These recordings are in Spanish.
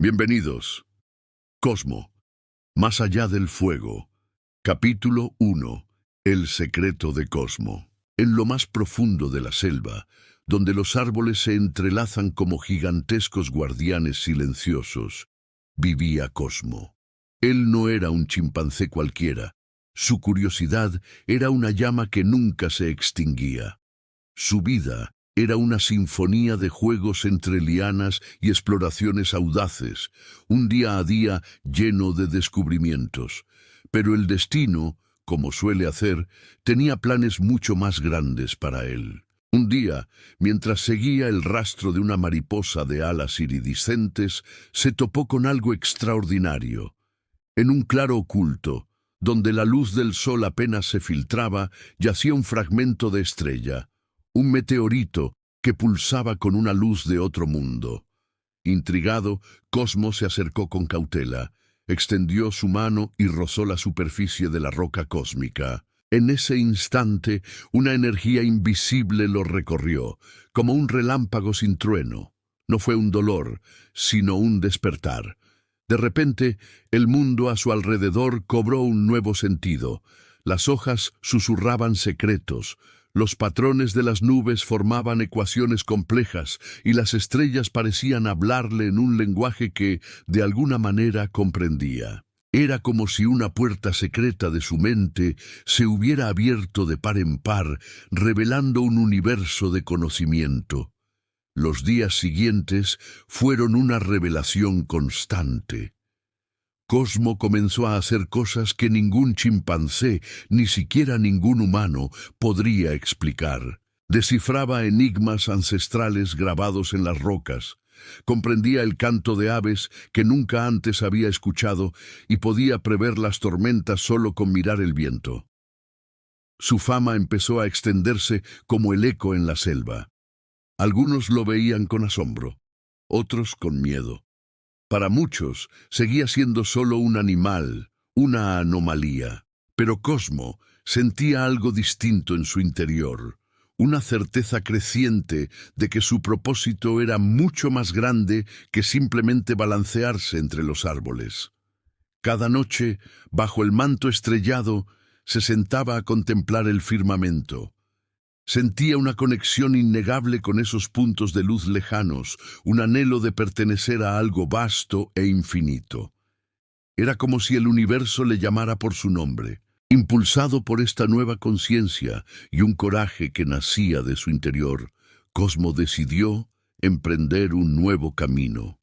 Bienvenidos. Cosmo, más allá del fuego. Capítulo 1. El secreto de Cosmo. En lo más profundo de la selva, donde los árboles se entrelazan como gigantescos guardianes silenciosos, vivía Cosmo. Él no era un chimpancé cualquiera. Su curiosidad era una llama que nunca se extinguía. Su vida era una sinfonía de juegos entre lianas y exploraciones audaces, un día a día lleno de descubrimientos. Pero el destino, como suele hacer, tenía planes mucho más grandes para él. Un día, mientras seguía el rastro de una mariposa de alas iridiscentes, se topó con algo extraordinario. En un claro oculto, donde la luz del sol apenas se filtraba, yacía un fragmento de estrella. Un meteorito que pulsaba con una luz de otro mundo. Intrigado, Cosmo se acercó con cautela, extendió su mano y rozó la superficie de la roca cósmica. En ese instante, una energía invisible lo recorrió, como un relámpago sin trueno. No fue un dolor, sino un despertar. De repente, el mundo a su alrededor cobró un nuevo sentido. Las hojas susurraban secretos, los patrones de las nubes formaban ecuaciones complejas y las estrellas parecían hablarle en un lenguaje que, de alguna manera, comprendía. Era como si una puerta secreta de su mente se hubiera abierto de par en par, revelando un universo de conocimiento. Los días siguientes fueron una revelación constante. Cosmo comenzó a hacer cosas que ningún chimpancé, ni siquiera ningún humano, podría explicar. Descifraba enigmas ancestrales grabados en las rocas, comprendía el canto de aves que nunca antes había escuchado y podía prever las tormentas solo con mirar el viento. Su fama empezó a extenderse como el eco en la selva. Algunos lo veían con asombro, otros con miedo. Para muchos, seguía siendo solo un animal, una anomalía. Pero Cosmo sentía algo distinto en su interior, una certeza creciente de que su propósito era mucho más grande que simplemente balancearse entre los árboles. Cada noche, bajo el manto estrellado, se sentaba a contemplar el firmamento. Sentía una conexión innegable con esos puntos de luz lejanos, un anhelo de pertenecer a algo vasto e infinito. Era como si el universo le llamara por su nombre. Impulsado por esta nueva conciencia y un coraje que nacía de su interior, Cosmo decidió emprender un nuevo camino.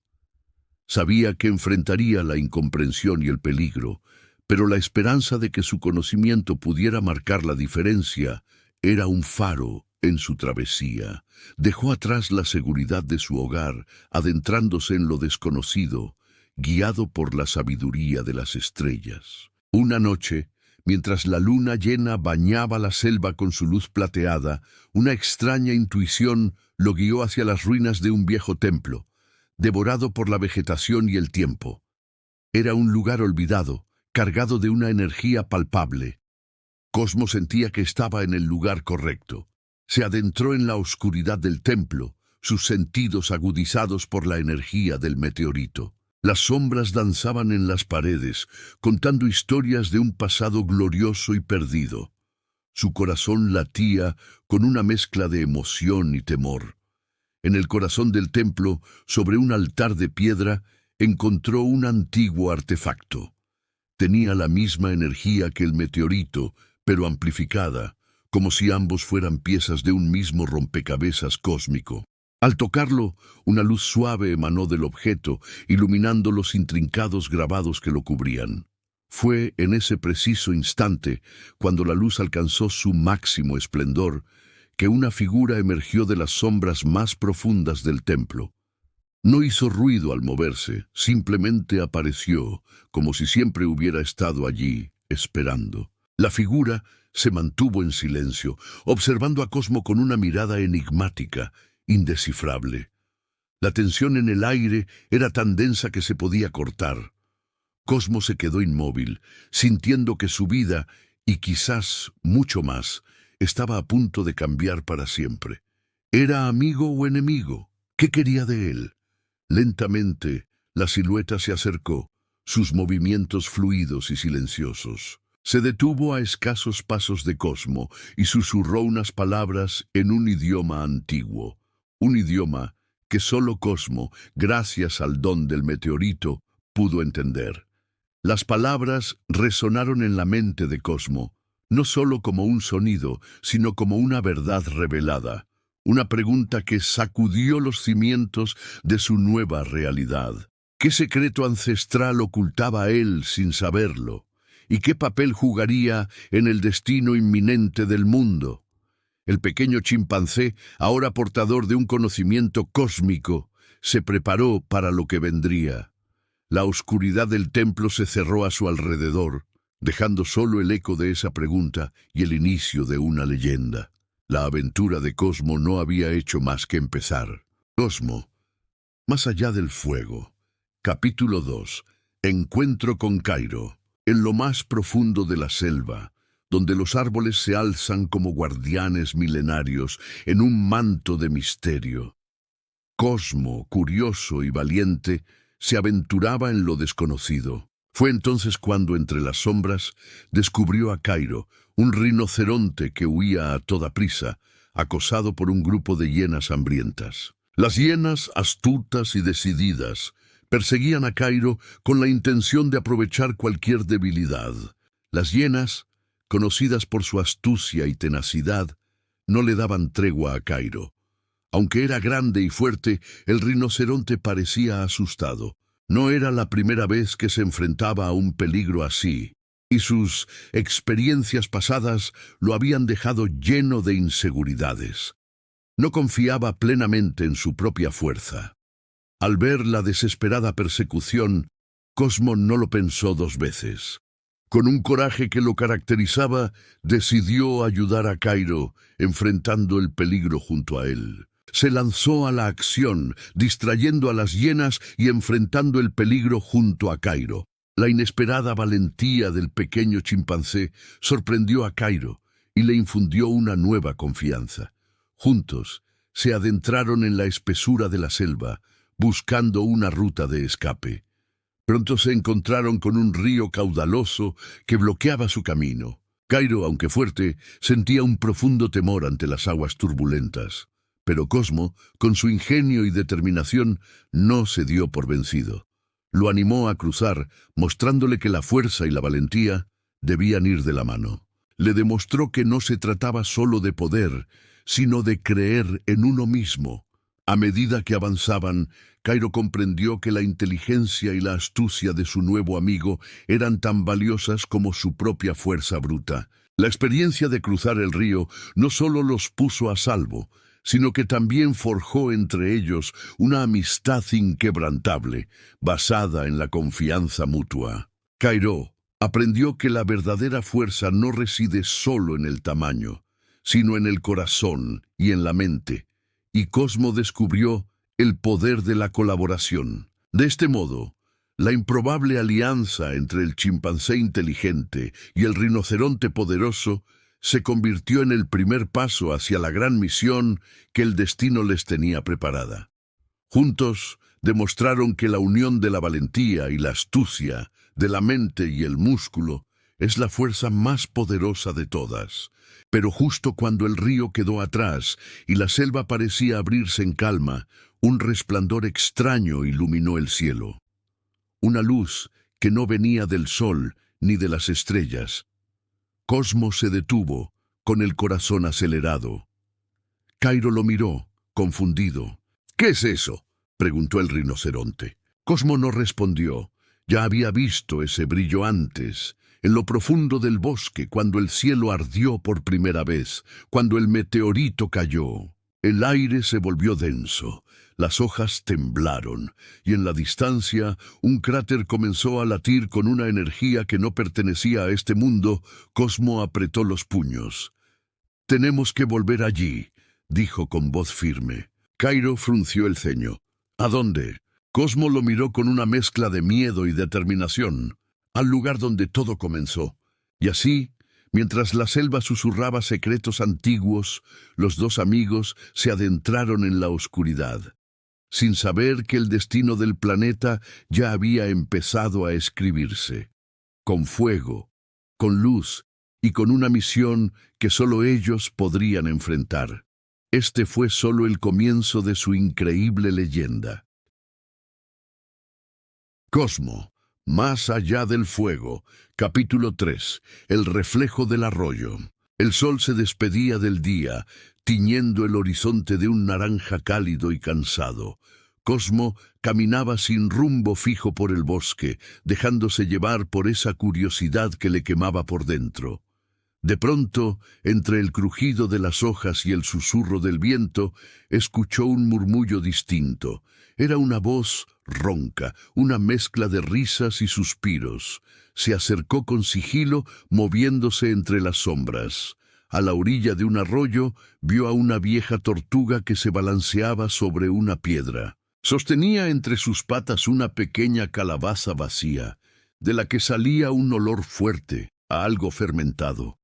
Sabía que enfrentaría la incomprensión y el peligro, pero la esperanza de que su conocimiento pudiera marcar la diferencia era un faro en su travesía. Dejó atrás la seguridad de su hogar, adentrándose en lo desconocido, guiado por la sabiduría de las estrellas. Una noche, mientras la luna llena bañaba la selva con su luz plateada, una extraña intuición lo guió hacia las ruinas de un viejo templo, devorado por la vegetación y el tiempo. Era un lugar olvidado, cargado de una energía palpable. Cosmo sentía que estaba en el lugar correcto. Se adentró en la oscuridad del templo, sus sentidos agudizados por la energía del meteorito. Las sombras danzaban en las paredes, contando historias de un pasado glorioso y perdido. Su corazón latía con una mezcla de emoción y temor. En el corazón del templo, sobre un altar de piedra, encontró un antiguo artefacto. Tenía la misma energía que el meteorito, pero amplificada, como si ambos fueran piezas de un mismo rompecabezas cósmico. Al tocarlo, una luz suave emanó del objeto, iluminando los intrincados grabados que lo cubrían. Fue en ese preciso instante, cuando la luz alcanzó su máximo esplendor, que una figura emergió de las sombras más profundas del templo. No hizo ruido al moverse, simplemente apareció, como si siempre hubiera estado allí, esperando. La figura se mantuvo en silencio, observando a Cosmo con una mirada enigmática, indescifrable. La tensión en el aire era tan densa que se podía cortar. Cosmo se quedó inmóvil, sintiendo que su vida, y quizás mucho más, estaba a punto de cambiar para siempre. ¿Era amigo o enemigo? ¿Qué quería de él? Lentamente, La silueta se acercó, sus movimientos fluidos y silenciosos. Se detuvo a escasos pasos de Cosmo y susurró unas palabras en un idioma antiguo, un idioma que solo Cosmo, gracias al don del meteorito, pudo entender. Las palabras resonaron en la mente de Cosmo, no solo como un sonido, sino como una verdad revelada, una pregunta que sacudió los cimientos de su nueva realidad. ¿Qué secreto ancestral ocultaba él sin saberlo? ¿Y qué papel jugaría en el destino inminente del mundo? El pequeño chimpancé, ahora portador de un conocimiento cósmico, se preparó para lo que vendría. La oscuridad del templo se cerró a su alrededor, dejando solo el eco de esa pregunta y el inicio de una leyenda. La aventura de Cosmo no había hecho más que empezar. Cosmo, más allá del fuego. Capítulo 2. Encuentro con Cairo. En lo más profundo de la selva, donde los árboles se alzan como guardianes milenarios en un manto de misterio. Cosmo, curioso y valiente, se aventuraba en lo desconocido. Fue entonces cuando, entre las sombras, descubrió a Cairo, un rinoceronte que huía a toda prisa, acosado por un grupo de hienas hambrientas. Las hienas, astutas y decididas, perseguían a Cairo con la intención de aprovechar cualquier debilidad. Las hienas, conocidas por su astucia y tenacidad, no le daban tregua a Cairo. Aunque era grande y fuerte, el rinoceronte parecía asustado. No era la primera vez que se enfrentaba a un peligro así, y sus experiencias pasadas lo habían dejado lleno de inseguridades. No confiaba plenamente en su propia fuerza. Al ver la desesperada persecución, Cosmo no lo pensó dos veces. Con un coraje que lo caracterizaba, decidió ayudar a Cairo, enfrentando el peligro junto a él. Se lanzó a la acción, distrayendo a las hienas y enfrentando el peligro junto a Cairo. La inesperada valentía del pequeño chimpancé sorprendió a Cairo y le infundió una nueva confianza. Juntos, se adentraron en la espesura de la selva, buscando una ruta de escape. Pronto se encontraron con un río caudaloso que bloqueaba su camino. Cairo, aunque fuerte, sentía un profundo temor ante las aguas turbulentas. Pero Cosmo, con su ingenio y determinación, no se dio por vencido. Lo animó a cruzar, mostrándole que la fuerza y la valentía debían ir de la mano. Le demostró que no se trataba solo de poder, sino de creer en uno mismo. A medida que avanzaban, Cairo comprendió que la inteligencia y la astucia de su nuevo amigo eran tan valiosas como su propia fuerza bruta. La experiencia de cruzar el río no solo los puso a salvo, sino que también forjó entre ellos una amistad inquebrantable, basada en la confianza mutua. Cairo aprendió que la verdadera fuerza no reside solo en el tamaño, sino en el corazón y en la mente, y Cosmo descubrió el poder de la colaboración. De este modo, la improbable alianza entre el chimpancé inteligente y el rinoceronte poderoso se convirtió en el primer paso hacia la gran misión que el destino les tenía preparada. Juntos demostraron que la unión de la valentía y la astucia, de la mente y el músculo, es la fuerza más poderosa de todas. Pero justo cuando el río quedó atrás y la selva parecía abrirse en calma, un resplandor extraño iluminó el cielo. Una luz que no venía del sol ni de las estrellas. Cosmo se detuvo, con el corazón acelerado. Cairo lo miró, confundido. «¿Qué es eso?», preguntó el rinoceronte. Cosmo no respondió. Ya había visto ese brillo antes, en lo profundo del bosque, cuando el cielo ardió por primera vez, cuando el meteorito cayó. El aire se volvió denso, las hojas temblaron, y en la distancia un cráter comenzó a latir con una energía que no pertenecía a este mundo. Cosmo apretó los puños. «Tenemos que volver allí», dijo con voz firme. Cairo frunció el ceño. «¿A dónde?». Cosmo lo miró con una mezcla de miedo y determinación. «Al lugar donde todo comenzó». Y así, mientras la selva susurraba secretos antiguos, los dos amigos se adentraron en la oscuridad. sin saber que el destino del planeta ya había empezado a escribirse, con fuego, con luz y con una misión que solo ellos podrían enfrentar. Este fue solo el comienzo de su increíble leyenda. Cosmo, más allá del fuego, capítulo 3, el reflejo del arroyo. El sol se despedía del día, tiñendo el horizonte de un naranja cálido y cansado. Cosmo caminaba sin rumbo fijo por el bosque, dejándose llevar por esa curiosidad que le quemaba por dentro. De pronto, entre el crujido de las hojas y el susurro del viento, escuchó un murmullo distinto. Era una voz ronca, una mezcla de risas y suspiros. Se acercó con sigilo, moviéndose entre las sombras. A la orilla de un arroyo, vio a una vieja tortuga que se balanceaba sobre una piedra. Sostenía entre sus patas una pequeña calabaza vacía, de la que salía un olor fuerte, a algo fermentado.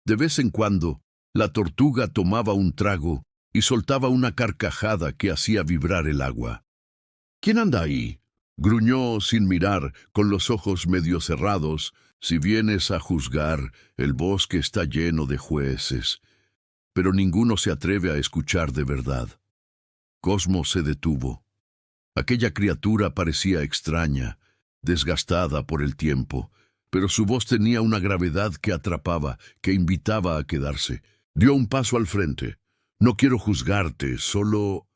De vez en cuando, la tortuga tomaba un trago y soltaba una carcajada que hacía vibrar el agua. —¿Quién anda ahí? —gruñó sin mirar, con los ojos medio cerrados. —Si vienes a juzgar, el bosque está lleno de jueces, pero ninguno se atreve a escuchar de verdad. Cosmo se detuvo. Aquella criatura parecía extraña, desgastada por el tiempo, pero su voz tenía una gravedad que atrapaba, que invitaba a quedarse. Dio un paso al frente. —No quiero juzgarte, solo...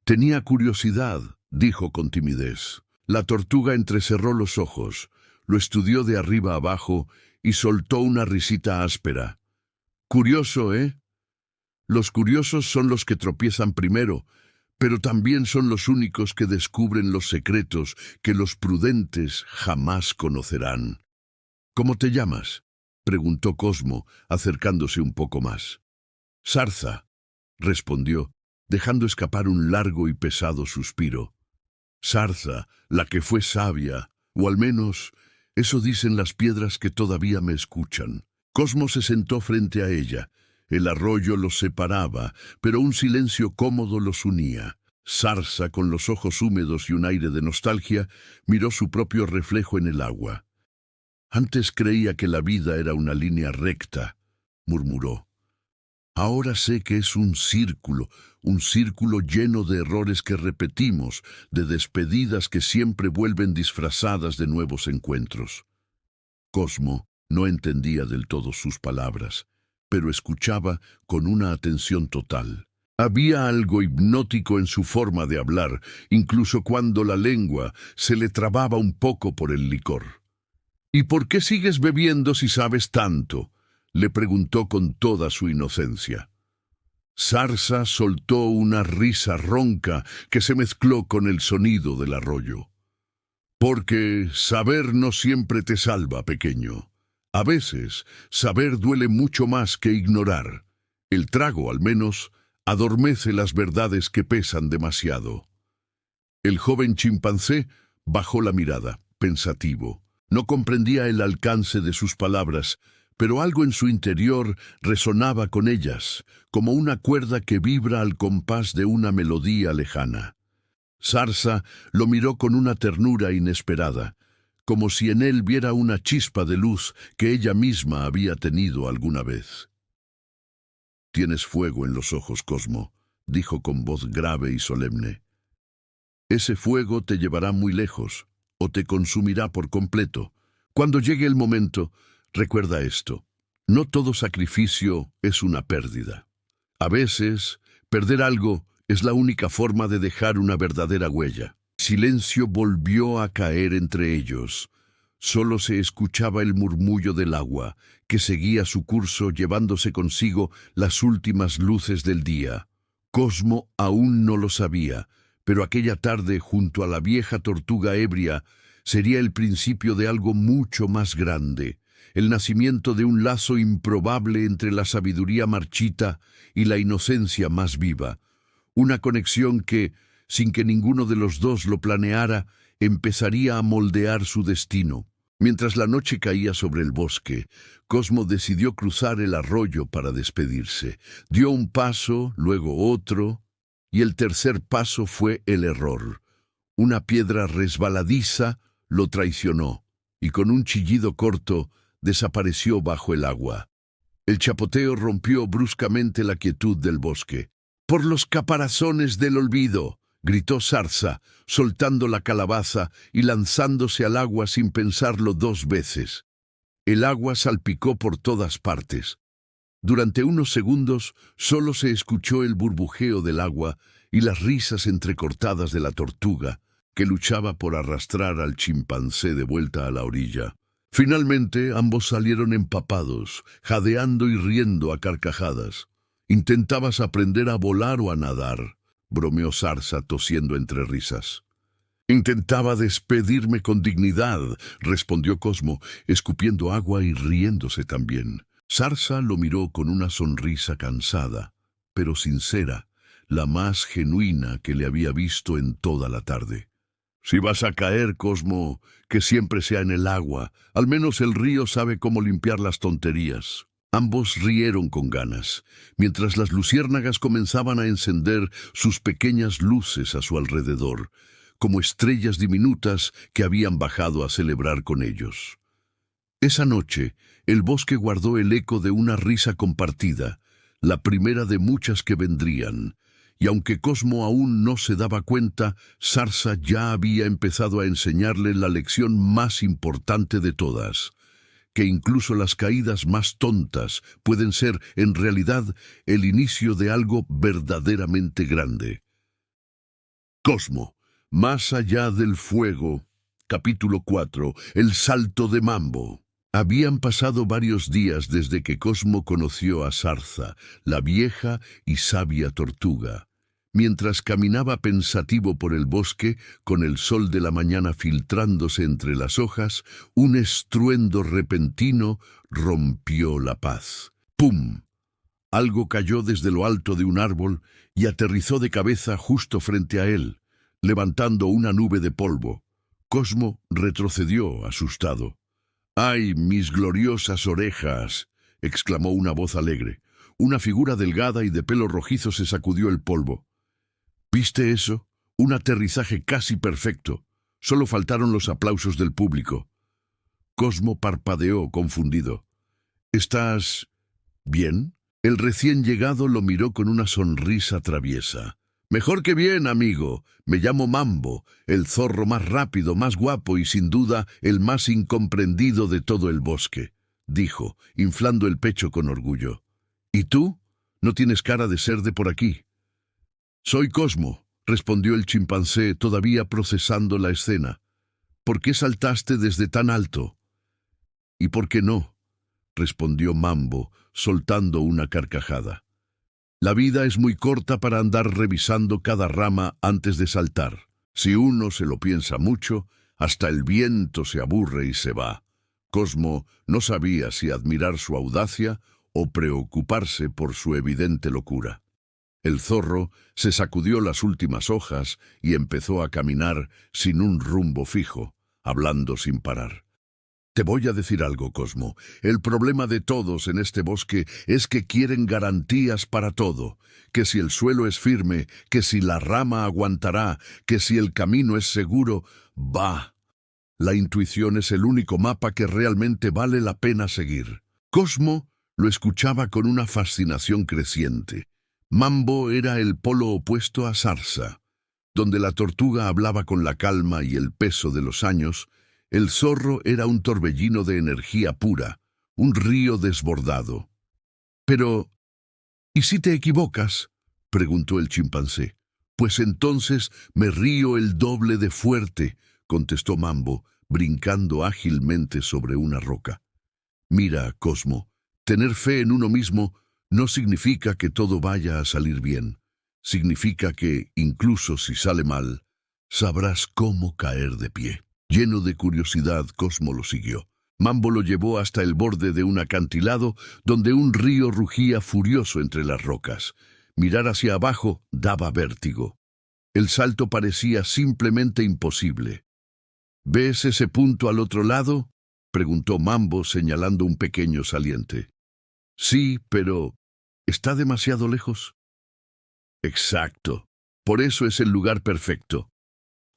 Tenía curiosidad —dijo con timidez. La tortuga entrecerró los ojos, lo estudió de arriba abajo y soltó una risita áspera. —Curioso, ¿eh? Los curiosos son los que tropiezan primero, pero también son los únicos que descubren los secretos que los prudentes jamás conocerán. —¿Cómo te llamas? —preguntó Cosmo, acercándose un poco más. —Zarza —respondió, dejando escapar un largo y pesado suspiro. Zarza, la que fue sabia, o al menos eso dicen las piedras que todavía me escuchan. Cosmo se sentó frente a ella. El arroyo los separaba, pero un silencio cómodo los unía. Zarza, con los ojos húmedos y un aire de nostalgia, miró su propio reflejo en el agua. —Antes creía que la vida era una línea recta —murmuró. Ahora sé que es un círculo lleno de errores que repetimos, de despedidas que siempre vuelven disfrazadas de nuevos encuentros. Cosmo no entendía del todo sus palabras, pero escuchaba con una atención total. Había algo hipnótico en su forma de hablar, incluso cuando la lengua se le trababa un poco por el licor. —¿Y por qué sigues bebiendo si sabes tanto? —le preguntó con toda su inocencia. Zarza soltó una risa ronca que se mezcló con el sonido del arroyo. —Porque saber no siempre te salva, pequeño. A veces, saber duele mucho más que ignorar. El trago, al menos, adormece las verdades que pesan demasiado. El joven chimpancé bajó la mirada, pensativo. No comprendía el alcance de sus palabras, pero algo en su interior resonaba con ellas, como una cuerda que vibra al compás de una melodía lejana. Zarza lo miró con una ternura inesperada, como si en él viera una chispa de luz que ella misma había tenido alguna vez. —Tienes fuego en los ojos, Cosmo —dijo con voz grave y solemne—. Ese fuego te llevará muy lejos, o te consumirá por completo. Cuando llegue el momento, recuerda esto: no todo sacrificio es una pérdida. A veces, perder algo es la única forma de dejar una verdadera huella. Silencio volvió a caer entre ellos. Solo se escuchaba el murmullo del agua, que seguía su curso llevándose consigo las últimas luces del día. Cosmo aún no lo sabía, pero aquella tarde, junto a la vieja tortuga ebria, sería el principio de algo mucho más grande, el nacimiento de un lazo improbable entre la sabiduría marchita y la inocencia más viva, una conexión que, sin que ninguno de los dos lo planeara, empezaría a moldear su destino. Mientras la noche caía sobre el bosque, Cosmo decidió cruzar el arroyo para despedirse. Dio un paso, luego otro, y el tercer paso fue el error. Una piedra resbaladiza lo traicionó, y con un chillido corto desapareció bajo el agua. El chapoteo rompió bruscamente la quietud del bosque. «¡Por los caparazones del olvido!», gritó Zarza, soltando la calabaza y lanzándose al agua sin pensarlo 2 veces. El agua salpicó por todas partes. Durante unos segundos solo se escuchó el burbujeo del agua y las risas entrecortadas de la tortuga, que luchaba por arrastrar al chimpancé de vuelta a la orilla. Finalmente, ambos salieron empapados, jadeando y riendo a carcajadas. «¿Intentabas aprender a volar o a nadar?», bromeó Zarza, tosiendo entre risas. «Intentaba despedirme con dignidad», respondió Cosmo, escupiendo agua y riéndose también. Zarza lo miró con una sonrisa cansada, pero sincera, la más genuina que le había visto en toda la tarde. «Si vas a caer, Cosmo, que siempre sea en el agua. Al menos el río sabe cómo limpiar las tonterías». Ambos rieron con ganas, mientras las luciérnagas comenzaban a encender sus pequeñas luces a su alrededor, como estrellas diminutas que habían bajado a celebrar con ellos. Esa noche, el bosque guardó el eco de una risa compartida, la primera de muchas que vendrían, y aunque Cosmo aún no se daba cuenta, Zarza ya había empezado a enseñarle la lección más importante de todas, que incluso las caídas más tontas pueden ser, en realidad, el inicio de algo verdaderamente grande. Cosmo, más allá del fuego. Capítulo 4. El salto de Mambo. Habían pasado varios días desde que Cosmo conoció a Zarza, la vieja y sabia tortuga. Mientras caminaba pensativo por el bosque, con el sol de la mañana filtrándose entre las hojas, un estruendo repentino rompió la paz. ¡Pum! Algo cayó desde lo alto de un árbol y aterrizó de cabeza justo frente a él, levantando una nube de polvo. Cosmo retrocedió, asustado. «¡Ay, mis gloriosas orejas!», exclamó una voz alegre. Una figura delgada y de pelo rojizo se sacudió el polvo. «¿Viste eso? Un aterrizaje casi perfecto. Solo faltaron los aplausos del público». Cosmo parpadeó, confundido. «¿Estás bien?». El recién llegado lo miró con una sonrisa traviesa. «Mejor que bien, amigo. Me llamo Mambo, el zorro más rápido, más guapo y sin duda el más incomprendido de todo el bosque», dijo, inflando el pecho con orgullo. «¿Y tú? No tienes cara de ser de por aquí». «Soy Cosmo», respondió el chimpancé, todavía procesando la escena. «¿Por qué saltaste desde tan alto?». «¿Y por qué no?», respondió Mambo, soltando una carcajada. «La vida es muy corta para andar revisando cada rama antes de saltar. Si uno se lo piensa mucho, hasta el viento se aburre y se va». Cosmo no sabía si admirar su audacia o preocuparse por su evidente locura. El zorro se sacudió las últimas hojas y empezó a caminar sin un rumbo fijo, hablando sin parar. «Te voy a decir algo, Cosmo. El problema de todos en este bosque es que quieren garantías para todo. Que si el suelo es firme, que si la rama aguantará, que si el camino es seguro. Bah. La intuición es el único mapa que realmente vale la pena seguir». Cosmo lo escuchaba con una fascinación creciente. Mambo era el polo opuesto a Zarza. Donde la tortuga hablaba con la calma y el peso de los años, el zorro era un torbellino de energía pura, un río desbordado. «Pero, ¿y si te equivocas?», preguntó el chimpancé. «Pues entonces me río el doble de fuerte», contestó Mambo, brincando ágilmente sobre una roca. «Mira, Cosmo, tener fe en uno mismo no significa que todo vaya a salir bien. Significa que, incluso si sale mal, sabrás cómo caer de pie». Lleno de curiosidad, Cosmo lo siguió. Mambo lo llevó hasta el borde de un acantilado donde un río rugía furioso entre las rocas. Mirar hacia abajo daba vértigo. El salto parecía simplemente imposible. «¿Ves ese punto al otro lado?», preguntó Mambo señalando un pequeño saliente. «Sí, pero ¿está demasiado lejos?». «Exacto. Por eso es el lugar perfecto.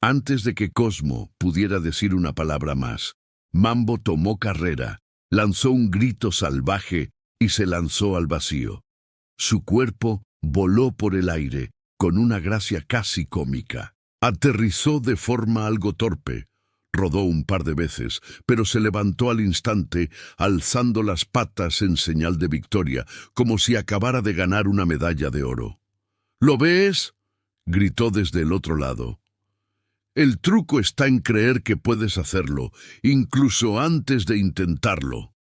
Antes de que Cosmo pudiera decir una palabra más, Mambo tomó carrera, lanzó un grito salvaje y se lanzó al vacío. Su cuerpo voló por el aire con una gracia casi cómica. Aterrizó de forma algo torpe. Rodó un par de veces, pero se levantó al instante, alzando las patas en señal de victoria, como si acabara de ganar una medalla de oro. ¿Lo ves?, gritó desde el otro lado. El truco está en creer que puedes hacerlo, incluso antes de intentarlo.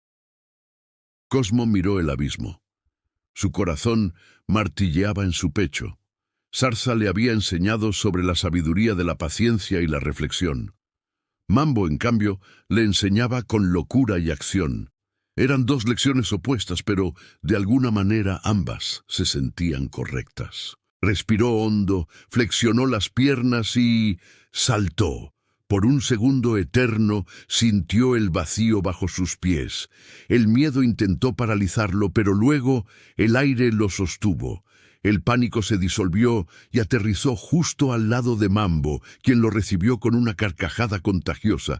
Cosmo miró el abismo. Su corazón martilleaba en su pecho. Sarsa le había enseñado sobre la sabiduría de la paciencia y la reflexión. Mambo, en cambio, le enseñaba con locura y acción. Eran dos lecciones opuestas, pero de alguna manera ambas se sentían correctas. Respiró hondo, flexionó las piernas y saltó. Por un segundo eterno sintió el vacío bajo sus pies. El miedo intentó paralizarlo, pero luego el aire lo sostuvo. El pánico se disolvió y aterrizó justo al lado de Mambo, quien lo recibió con una carcajada contagiosa.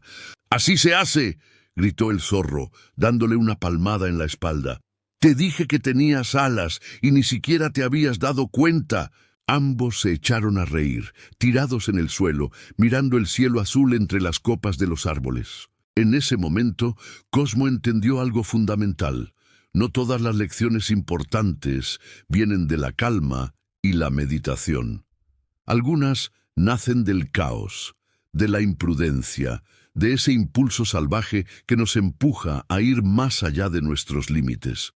«¡Así se hace!», gritó el zorro, dándole una palmada en la espalda. «Te dije que tenías alas y ni siquiera te habías dado cuenta». Ambos se echaron a reír, tirados en el suelo, mirando el cielo azul entre las copas de los árboles. En ese momento, Cosmo entendió algo fundamental. No todas las lecciones importantes vienen de la calma y la meditación. Algunas nacen del caos, de la imprudencia, de ese impulso salvaje que nos empuja a ir más allá de nuestros límites.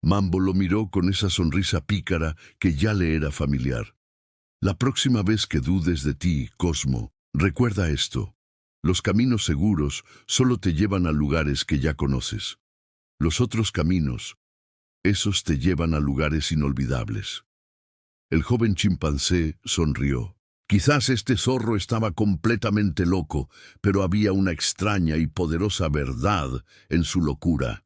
Mambo lo miró con esa sonrisa pícara que ya le era familiar. La próxima vez que dudes de ti, Cosmo, recuerda esto. Los caminos seguros solo te llevan a lugares que ya conoces. Los otros caminos, esos te llevan a lugares inolvidables. El joven chimpancé sonrió. Quizás este zorro estaba completamente loco, pero había una extraña y poderosa verdad en su locura.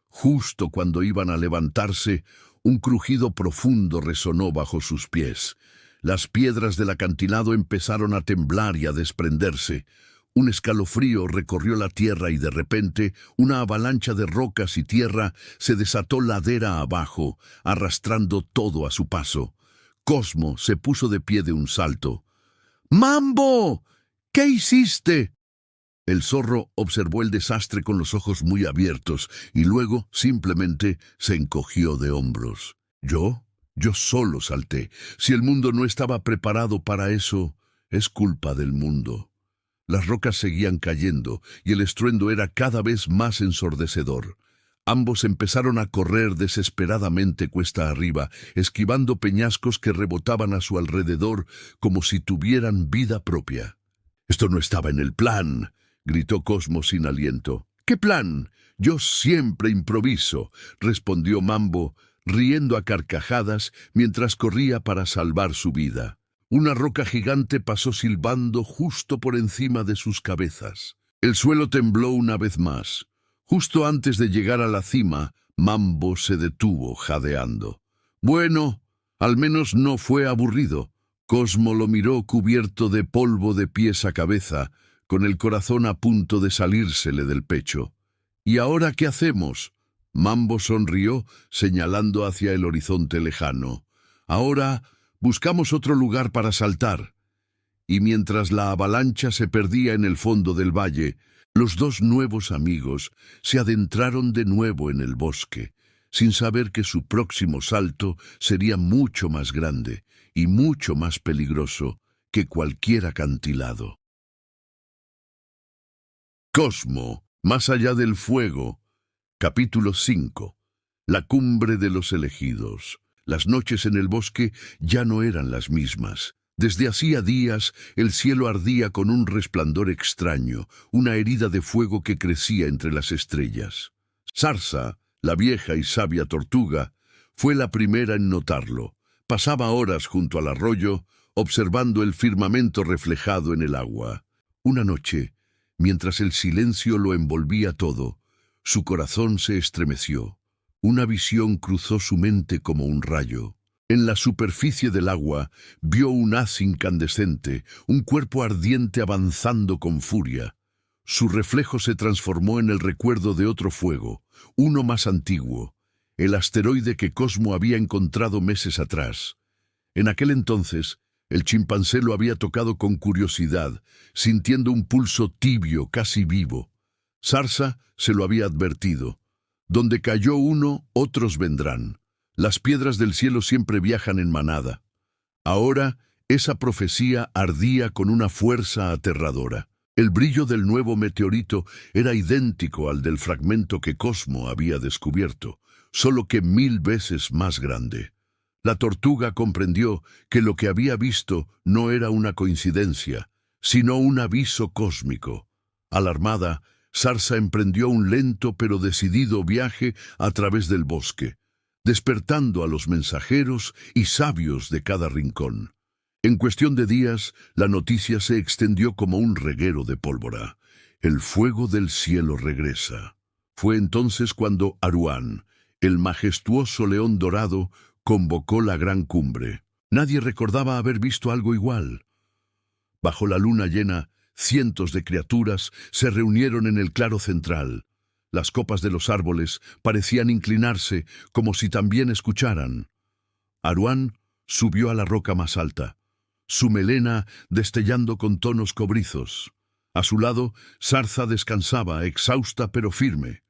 Justo cuando iban a levantarse, un crujido profundo resonó bajo sus pies. Las piedras del acantilado empezaron a temblar y a desprenderse. Un escalofrío recorrió la tierra y de repente una avalancha de rocas y tierra se desató ladera abajo, arrastrando todo a su paso. Cosmo se puso de pie de un salto. «¡Mambo! ¿Qué hiciste?». El zorro observó el desastre con los ojos muy abiertos y luego simplemente se encogió de hombros. «¿Yo? Yo solo salté. Si el mundo no estaba preparado para eso, es culpa del mundo». Las rocas seguían cayendo y el estruendo era cada vez más ensordecedor. Ambos empezaron a correr desesperadamente cuesta arriba, esquivando peñascos que rebotaban a su alrededor como si tuvieran vida propia. «Esto no estaba en el plan», gritó Cosmo sin aliento. «¿Qué plan? Yo siempre improviso», respondió Mambo, riendo a carcajadas mientras corría para salvar su vida. Una roca gigante pasó silbando justo por encima de sus cabezas. El suelo tembló una vez más. Justo antes de llegar a la cima, Mambo se detuvo jadeando. «Bueno, al menos no fue aburrido». Cosmo lo miró cubierto de polvo de pies a cabeza, con el corazón a punto de salírsele del pecho. «¿Y ahora qué hacemos?». Mambo sonrió, señalando hacia el horizonte lejano. «Ahora buscamos otro lugar para saltar». Y mientras la avalancha se perdía en el fondo del valle, los dos nuevos amigos se adentraron de nuevo en el bosque, sin saber que su próximo salto sería mucho más grande y mucho más peligroso que cualquier acantilado. Cosmo, más allá del fuego. Capítulo 5. La cumbre de los elegidos. Las noches en el bosque ya no eran las mismas. Desde hacía días el cielo ardía con un resplandor extraño, una herida de fuego que crecía entre las estrellas. Sarsa, la vieja y sabia tortuga, fue la primera en notarlo. Pasaba horas junto al arroyo, observando el firmamento reflejado en el agua. Una noche, mientras el silencio lo envolvía todo, su corazón se estremeció. Una visión cruzó su mente como un rayo. En la superficie del agua vio un haz incandescente, un cuerpo ardiente avanzando con furia. Su reflejo se transformó en el recuerdo de otro fuego, uno más antiguo, el asteroide que Cosmo había encontrado meses atrás. En aquel entonces, el chimpancé lo había tocado con curiosidad, sintiendo un pulso tibio, casi vivo. Sarsa se lo había advertido. Donde cayó uno, otros vendrán. Las piedras del cielo siempre viajan en manada. Ahora, esa profecía ardía con una fuerza aterradora. El brillo del nuevo meteorito era idéntico al del fragmento que Cosmo había descubierto, solo que 1000 veces más grande. La tortuga comprendió que lo que había visto no era una coincidencia, sino un aviso cósmico. Alarmada, Sarsa emprendió un lento pero decidido viaje a través del bosque, despertando a los mensajeros y sabios de cada rincón. En cuestión de días, la noticia se extendió como un reguero de pólvora. El fuego del cielo regresa. Fue entonces cuando Aruán, el majestuoso león dorado, convocó la gran cumbre. Nadie recordaba haber visto algo igual. Bajo la luna llena, cientos de criaturas se reunieron en el claro central. Las copas de los árboles parecían inclinarse como si también escucharan. Aruán subió a la roca más alta, su melena destellando con tonos cobrizos. A su lado, Sarsa descansaba, exhausta pero firme.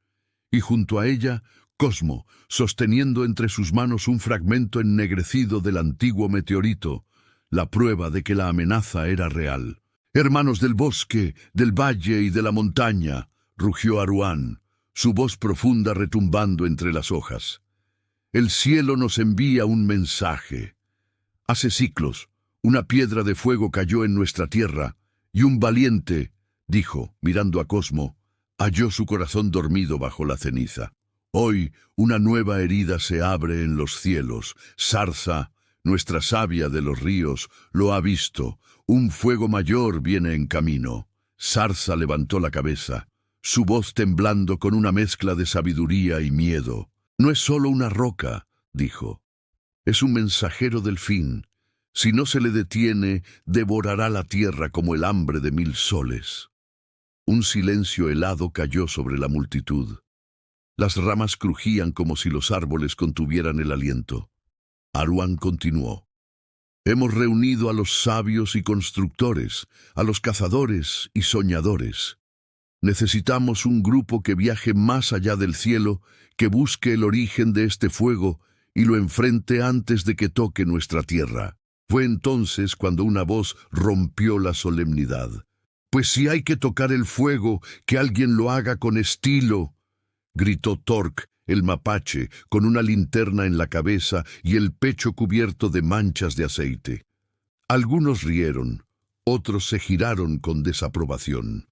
Y junto a ella, Cosmo, sosteniendo entre sus manos un fragmento ennegrecido del antiguo meteorito, la prueba de que la amenaza era real. «Hermanos del bosque, del valle y de la montaña», rugió Aruán, su voz profunda retumbando entre las hojas. «El cielo nos envía un mensaje. Hace siglos, una piedra de fuego cayó en nuestra tierra, y un valiente», dijo, mirando a Cosmo, halló su corazón dormido bajo la ceniza. «Hoy una nueva herida se abre en los cielos. Sarsa, nuestra sabia de los ríos, lo ha visto. Un fuego mayor viene en camino». Sarsa levantó la cabeza, su voz temblando con una mezcla de sabiduría y miedo. «No es solo una roca», dijo. «Es un mensajero del fin. Si no se le detiene, devorará la tierra como el hambre de 1000 soles». Un silencio helado cayó sobre la multitud. Las ramas crujían como si los árboles contuvieran el aliento. Aruán continuó. «Hemos reunido a los sabios y constructores, a los cazadores y soñadores. Necesitamos un grupo que viaje más allá del cielo, que busque el origen de este fuego y lo enfrente antes de que toque nuestra tierra». Fue entonces cuando una voz rompió la solemnidad. «Pues si hay que tocar el fuego, que alguien lo haga con estilo», gritó Torque, el mapache, con una linterna en la cabeza y el pecho cubierto de manchas de aceite. Algunos rieron, otros se giraron con desaprobación.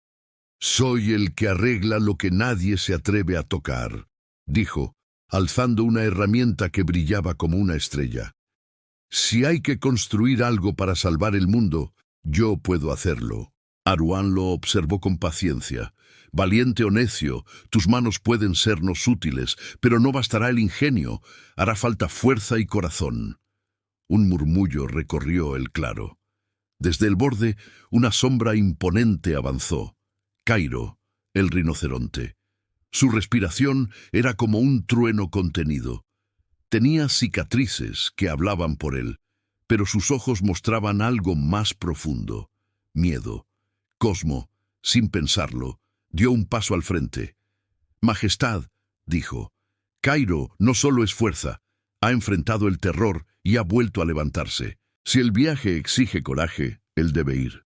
«Soy el que arregla lo que nadie se atreve a tocar», dijo, alzando una herramienta que brillaba como una estrella. «Si hay que construir algo para salvar el mundo, yo puedo hacerlo». Aruán lo observó con paciencia. «Valiente o necio, tus manos pueden sernos útiles, pero no bastará el ingenio, hará falta fuerza y corazón». Un murmullo recorrió el claro. Desde el borde, una sombra imponente avanzó. Cairo, el rinoceronte. Su respiración era como un trueno contenido. Tenía cicatrices que hablaban por él, pero sus ojos mostraban algo más profundo: miedo. Cosmo, sin pensarlo, dio un paso al frente. «Majestad», dijo, «Cairo no solo es fuerza, ha enfrentado el terror y ha vuelto a levantarse. Si el viaje exige coraje, él debe ir».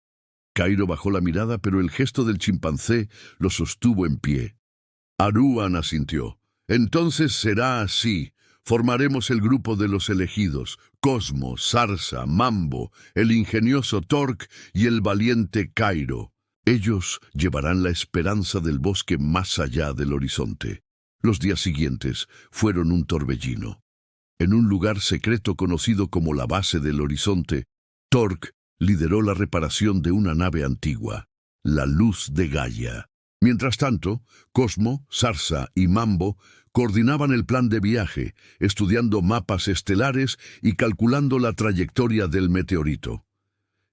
Cairo bajó la mirada, pero el gesto del chimpancé lo sostuvo en pie. Aruán asintió. «Entonces será así. Formaremos el grupo de los elegidos: Cosmo, Sarsa, Mambo, el ingenioso Torque y el valiente Cairo. Ellos llevarán la esperanza del bosque más allá del horizonte». Los días siguientes fueron un torbellino. En un lugar secreto conocido como la base del horizonte, Torque lideró la reparación de una nave antigua, la Luz de Gaia. Mientras tanto, Cosmo, Sarsa y Mambo coordinaban el plan de viaje, estudiando mapas estelares y calculando la trayectoria del meteorito.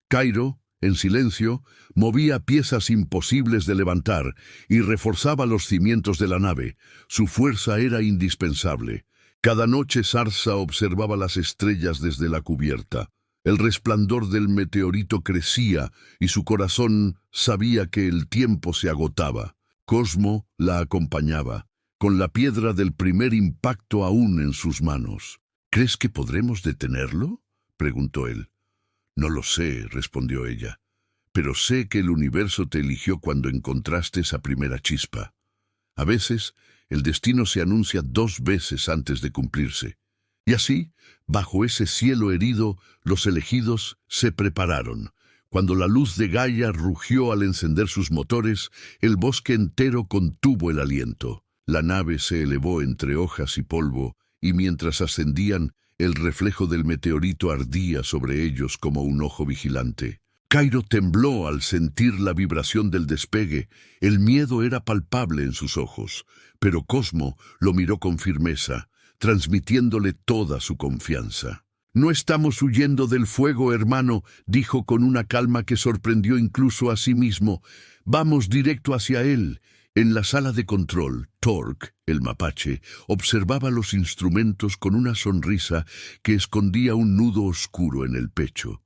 Cairo, en silencio, movía piezas imposibles de levantar y reforzaba los cimientos de la nave. Su fuerza era indispensable. Cada noche Sarsa observaba las estrellas desde la cubierta. El resplandor del meteorito crecía y su corazón sabía que el tiempo se agotaba. Cosmo la acompañaba, con la piedra del primer impacto aún en sus manos. ¿Crees que podremos detenerlo?, preguntó él. No lo sé, respondió ella, pero sé que el universo te eligió cuando encontraste esa primera chispa. A veces, el destino se anuncia 2 veces antes de cumplirse. Y así, bajo ese cielo herido, los elegidos se prepararon. Cuando la luz de Gaia rugió al encender sus motores, el bosque entero contuvo el aliento. La nave se elevó entre hojas y polvo, y mientras ascendían, el reflejo del meteorito ardía sobre ellos como un ojo vigilante. Cairo tembló al sentir la vibración del despegue. El miedo era palpable en sus ojos, pero Cosmo lo miró con firmeza, transmitiéndole toda su confianza. «No estamos huyendo del fuego, hermano», dijo con una calma que sorprendió incluso a sí mismo. «Vamos directo hacia él». En la sala de control, Torque, el mapache, observaba los instrumentos con una sonrisa que escondía un nudo oscuro en el pecho.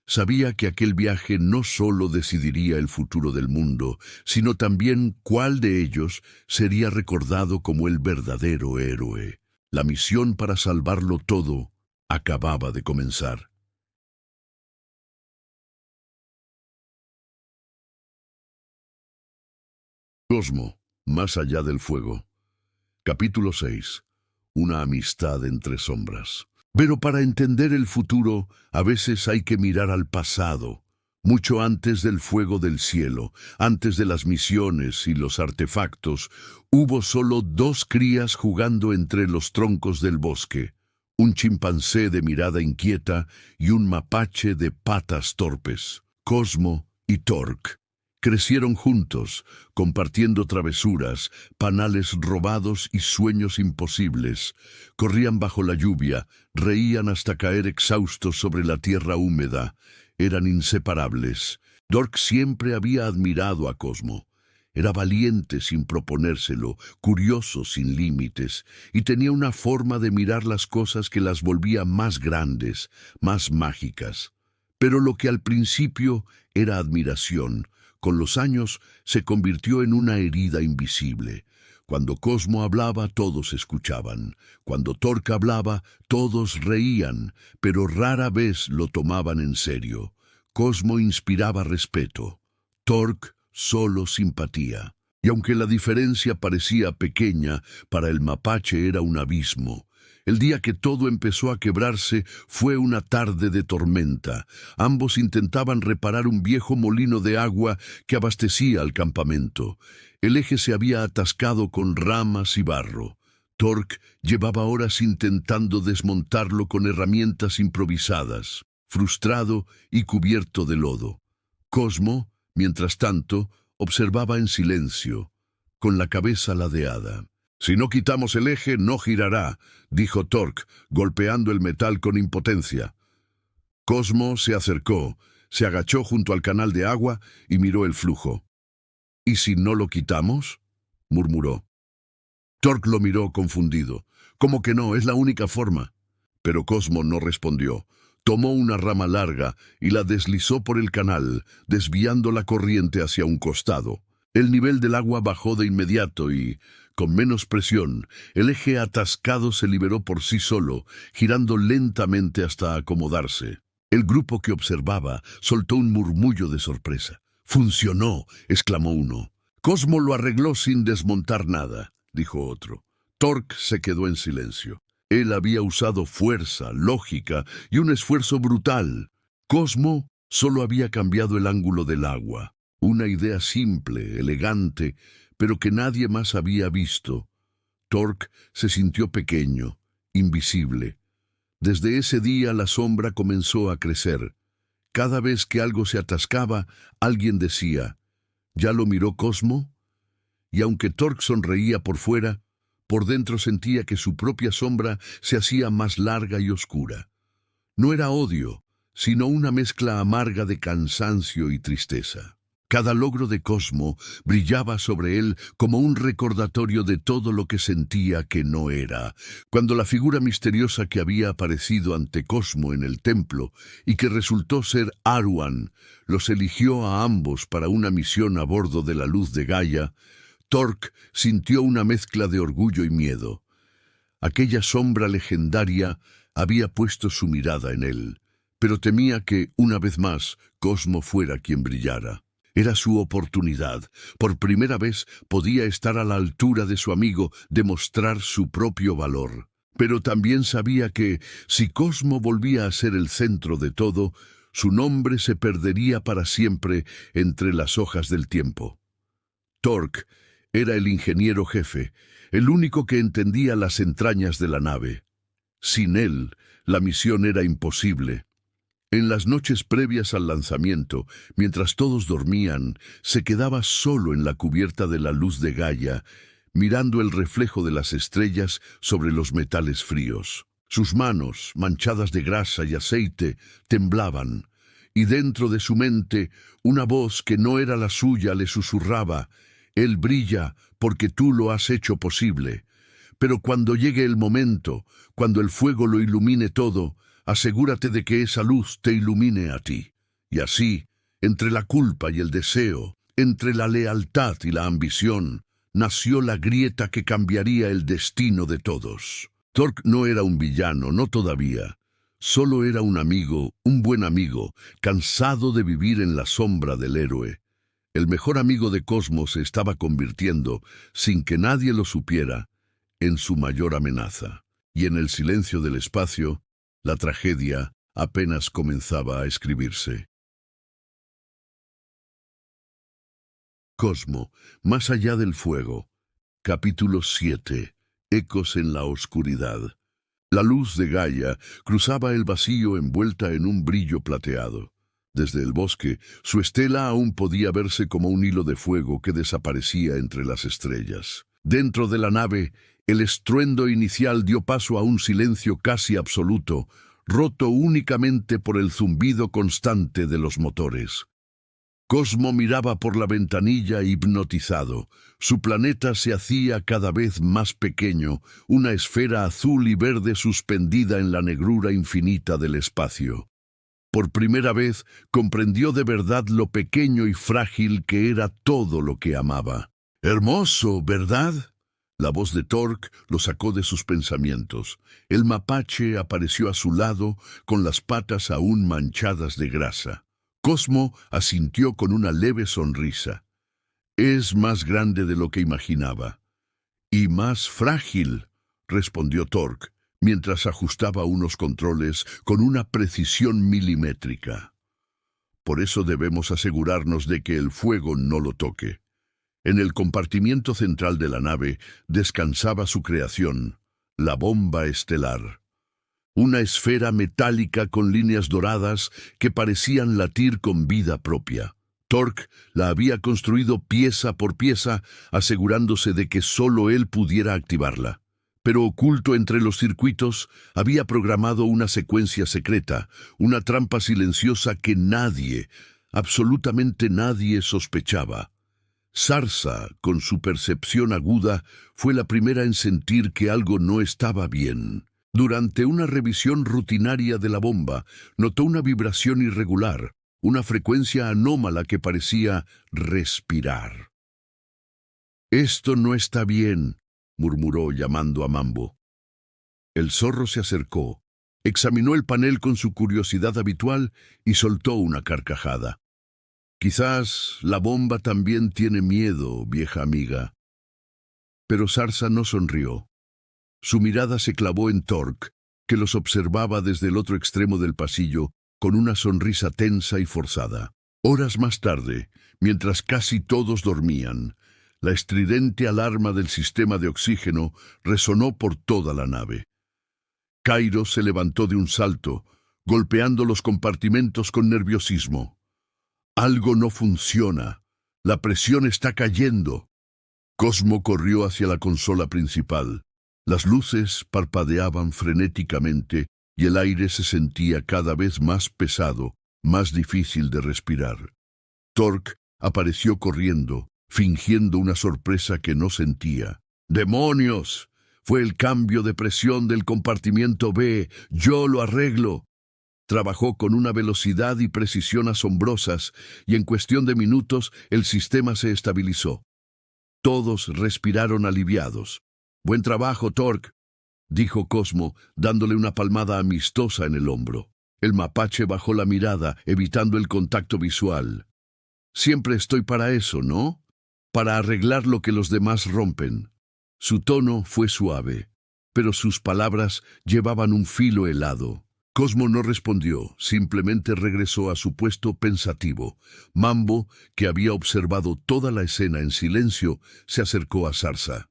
Sabía que aquel viaje no solo decidiría el futuro del mundo, sino también cuál de ellos sería recordado como el verdadero héroe. La misión para salvarlo todo acababa de comenzar. Cosmo, más allá del fuego. Capítulo 6. Una amistad entre sombras. Pero para entender el futuro, a veces hay que mirar al pasado, mucho antes del fuego del cielo, antes de las misiones y los artefactos. Hubo solo 2 crías jugando entre los troncos del bosque, un chimpancé de mirada inquieta y un mapache de patas torpes. Cosmo y Torque crecieron juntos, compartiendo travesuras, panales robados y sueños imposibles. Corrían bajo la lluvia, reían hasta caer exhaustos sobre la tierra húmeda. Eran inseparables. Torque siempre había admirado a Cosmo. Era valiente sin proponérselo, curioso sin límites, y tenía una forma de mirar las cosas que las volvía más grandes, más mágicas. Pero lo que al principio era admiración, con los años se convirtió en una herida invisible. Cuando Cosmo hablaba, todos escuchaban. Cuando Torque hablaba, todos reían, pero rara vez lo tomaban en serio. Cosmo inspiraba respeto. Torque solo simpatía. Y aunque la diferencia parecía pequeña, para el mapache era un abismo. El día que todo empezó a quebrarse fue una tarde de tormenta. Ambos intentaban reparar un viejo molino de agua que abastecía al campamento. El eje se había atascado con ramas y barro. Torque llevaba horas intentando desmontarlo con herramientas improvisadas, frustrado y cubierto de lodo. Cosmo, mientras tanto, observaba en silencio, con la cabeza ladeada. «Si no quitamos el eje, no girará», dijo Torque, golpeando el metal con impotencia. Cosmo se acercó, se agachó junto al canal de agua y miró el flujo. «¿Y si no lo quitamos?», murmuró. Torque lo miró confundido. «¿Cómo que no? Es la única forma». Pero Cosmo no respondió. Tomó una rama larga y la deslizó por el canal, desviando la corriente hacia un costado. El nivel del agua bajó de inmediato y, con menos presión, el eje atascado se liberó por sí solo, girando lentamente hasta acomodarse. El grupo que observaba soltó un murmullo de sorpresa. «¡Funcionó!», exclamó uno. «Cosmo lo arregló sin desmontar nada», dijo otro. Torque se quedó en silencio. Él había usado fuerza, lógica y un esfuerzo brutal. Cosmo solo había cambiado el ángulo del agua. Una idea simple, elegante, pero que nadie más había visto. Torque se sintió pequeño, invisible. Desde ese día la sombra comenzó a crecer. Cada vez que algo se atascaba, alguien decía: «¿Ya lo miró Cosmo?». y aunque Torque sonreía por fuera, por dentro sentía que su propia sombra se hacía más larga y oscura. No era odio, sino una mezcla amarga de cansancio y tristeza. Cada logro de Cosmo brillaba sobre él como un recordatorio de todo lo que sentía que no era. Cuando la figura misteriosa que había aparecido ante Cosmo en el templo y que resultó ser Aruan los eligió a ambos para una misión a bordo de la Luz de Gaia, Torque sintió una mezcla de orgullo y miedo. Aquella sombra legendaria había puesto su mirada en él, pero temía que, una vez más, Cosmo fuera quien brillara. Era su oportunidad. Por primera vez podía estar a la altura de su amigo, demostrar su propio valor. Pero también sabía que, si Cosmo volvía a ser el centro de todo, su nombre se perdería para siempre entre las hojas del tiempo. Torque era el ingeniero jefe, el único que entendía las entrañas de la nave. Sin él, la misión era imposible. En las noches previas al lanzamiento, mientras todos dormían, se quedaba solo en la cubierta de la Luz de Gaia, mirando el reflejo de las estrellas sobre los metales fríos. Sus manos, manchadas de grasa y aceite, temblaban, y dentro de su mente, una voz que no era la suya le susurraba: «Él brilla porque tú lo has hecho posible. Pero cuando llegue el momento, cuando el fuego lo ilumine todo, asegúrate de que esa luz te ilumine a ti». Y así, entre la culpa y el deseo, entre la lealtad y la ambición, nació la grieta que cambiaría el destino de todos. Torque no era un villano, no todavía. Solo era un amigo, un buen amigo, cansado de vivir en la sombra del héroe. El mejor amigo de Cosmo se estaba convirtiendo, sin que nadie lo supiera, en su mayor amenaza. Y en el silencio del espacio, la tragedia apenas comenzaba a escribirse. Cosmo, más allá del fuego. Capítulo 7. Ecos en la oscuridad. La luz de Gaia cruzaba el vacío envuelta en un brillo plateado. Desde el bosque, su estela aún podía verse como un hilo de fuego que desaparecía entre las estrellas. Dentro de la nave, el estruendo inicial dio paso a un silencio casi absoluto, roto únicamente por el zumbido constante de los motores. Cosmo miraba por la ventanilla hipnotizado. Su planeta se hacía cada vez más pequeño, una esfera azul y verde suspendida en la negrura infinita del espacio. Por primera vez comprendió de verdad lo pequeño y frágil que era todo lo que amaba. «Hermoso, ¿verdad?». La voz de Torque lo sacó de sus pensamientos. El mapache apareció a su lado, con las patas aún manchadas de grasa. Cosmo asintió con una leve sonrisa. «Es más grande de lo que imaginaba». «Y más frágil», respondió Torque, mientras ajustaba unos controles con una precisión milimétrica. «Por eso debemos asegurarnos de que el fuego no lo toque». En el compartimiento central de la nave descansaba su creación, la bomba estelar. Una esfera metálica con líneas doradas que parecían latir con vida propia. Torque la había construido pieza por pieza, asegurándose de que solo él pudiera activarla. Pero oculto entre los circuitos, había programado una secuencia secreta, una trampa silenciosa que nadie, absolutamente nadie sospechaba. Sarsa, con su percepción aguda, fue la primera en sentir que algo no estaba bien. Durante una revisión rutinaria de la bomba, notó una vibración irregular, una frecuencia anómala que parecía respirar. «Esto no está bien», murmuró llamando a Mambo. El zorro se acercó, examinó el panel con su curiosidad habitual y soltó una carcajada. «Quizás la bomba también tiene miedo, vieja amiga». Pero Sarsa no sonrió. Su mirada se clavó en Torque, que los observaba desde el otro extremo del pasillo con una sonrisa tensa y forzada. Horas más tarde, mientras casi todos dormían, la estridente alarma del sistema de oxígeno resonó por toda la nave. Cairo se levantó de un salto, golpeando los compartimentos con nerviosismo. «Algo no funciona. La presión está cayendo». Cosmo corrió hacia la consola principal. Las luces parpadeaban frenéticamente y el aire se sentía cada vez más pesado, más difícil de respirar. Torque apareció corriendo, fingiendo una sorpresa que no sentía. ¡Demonios! Fue el cambio de presión del compartimiento B. Yo lo arreglo. Trabajó con una velocidad y precisión asombrosas y en cuestión de minutos el sistema se estabilizó. Todos respiraron aliviados. «Buen trabajo, Torque», dijo Cosmo, dándole una palmada amistosa en el hombro. El mapache bajó la mirada, evitando el contacto visual. «Siempre estoy para eso, ¿no? Para arreglar lo que los demás rompen». Su tono fue suave, pero sus palabras llevaban un filo helado. Cosmo no respondió, simplemente regresó a su puesto pensativo. Mambo, que había observado toda la escena en silencio, se acercó a Zarza.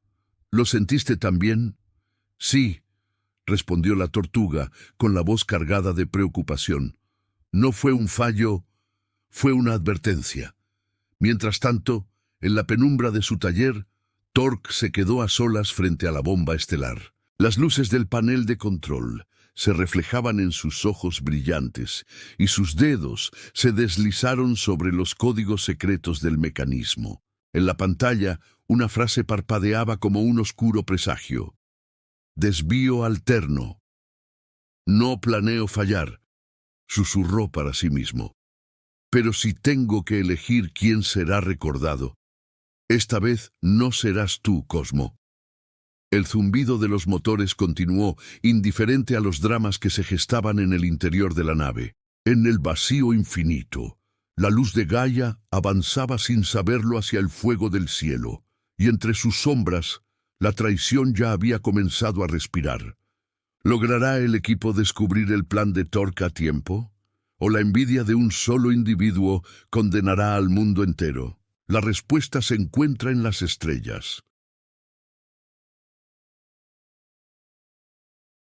«¿Lo sentiste también?» «Sí», respondió la tortuga, con la voz cargada de preocupación. «No fue un fallo, fue una advertencia». Mientras tanto, en la penumbra de su taller, Torque se quedó a solas frente a la bomba estelar. Las luces del panel de control se reflejaban en sus ojos brillantes y sus dedos se deslizaron sobre los códigos secretos del mecanismo. En la pantalla, una frase parpadeaba como un oscuro presagio. «Desvío alterno. No planeo fallar», susurró para sí mismo. «Pero si tengo que elegir quién será recordado, esta vez no serás tú, Cosmo». El zumbido de los motores continuó, indiferente a los dramas que se gestaban en el interior de la nave. En el vacío infinito, la luz de Gaia avanzaba sin saberlo hacia el fuego del cielo, y entre sus sombras, la traición ya había comenzado a respirar. ¿Logrará el equipo descubrir el plan de Torque a tiempo? ¿O la envidia de un solo individuo condenará al mundo entero? La respuesta se encuentra en las estrellas.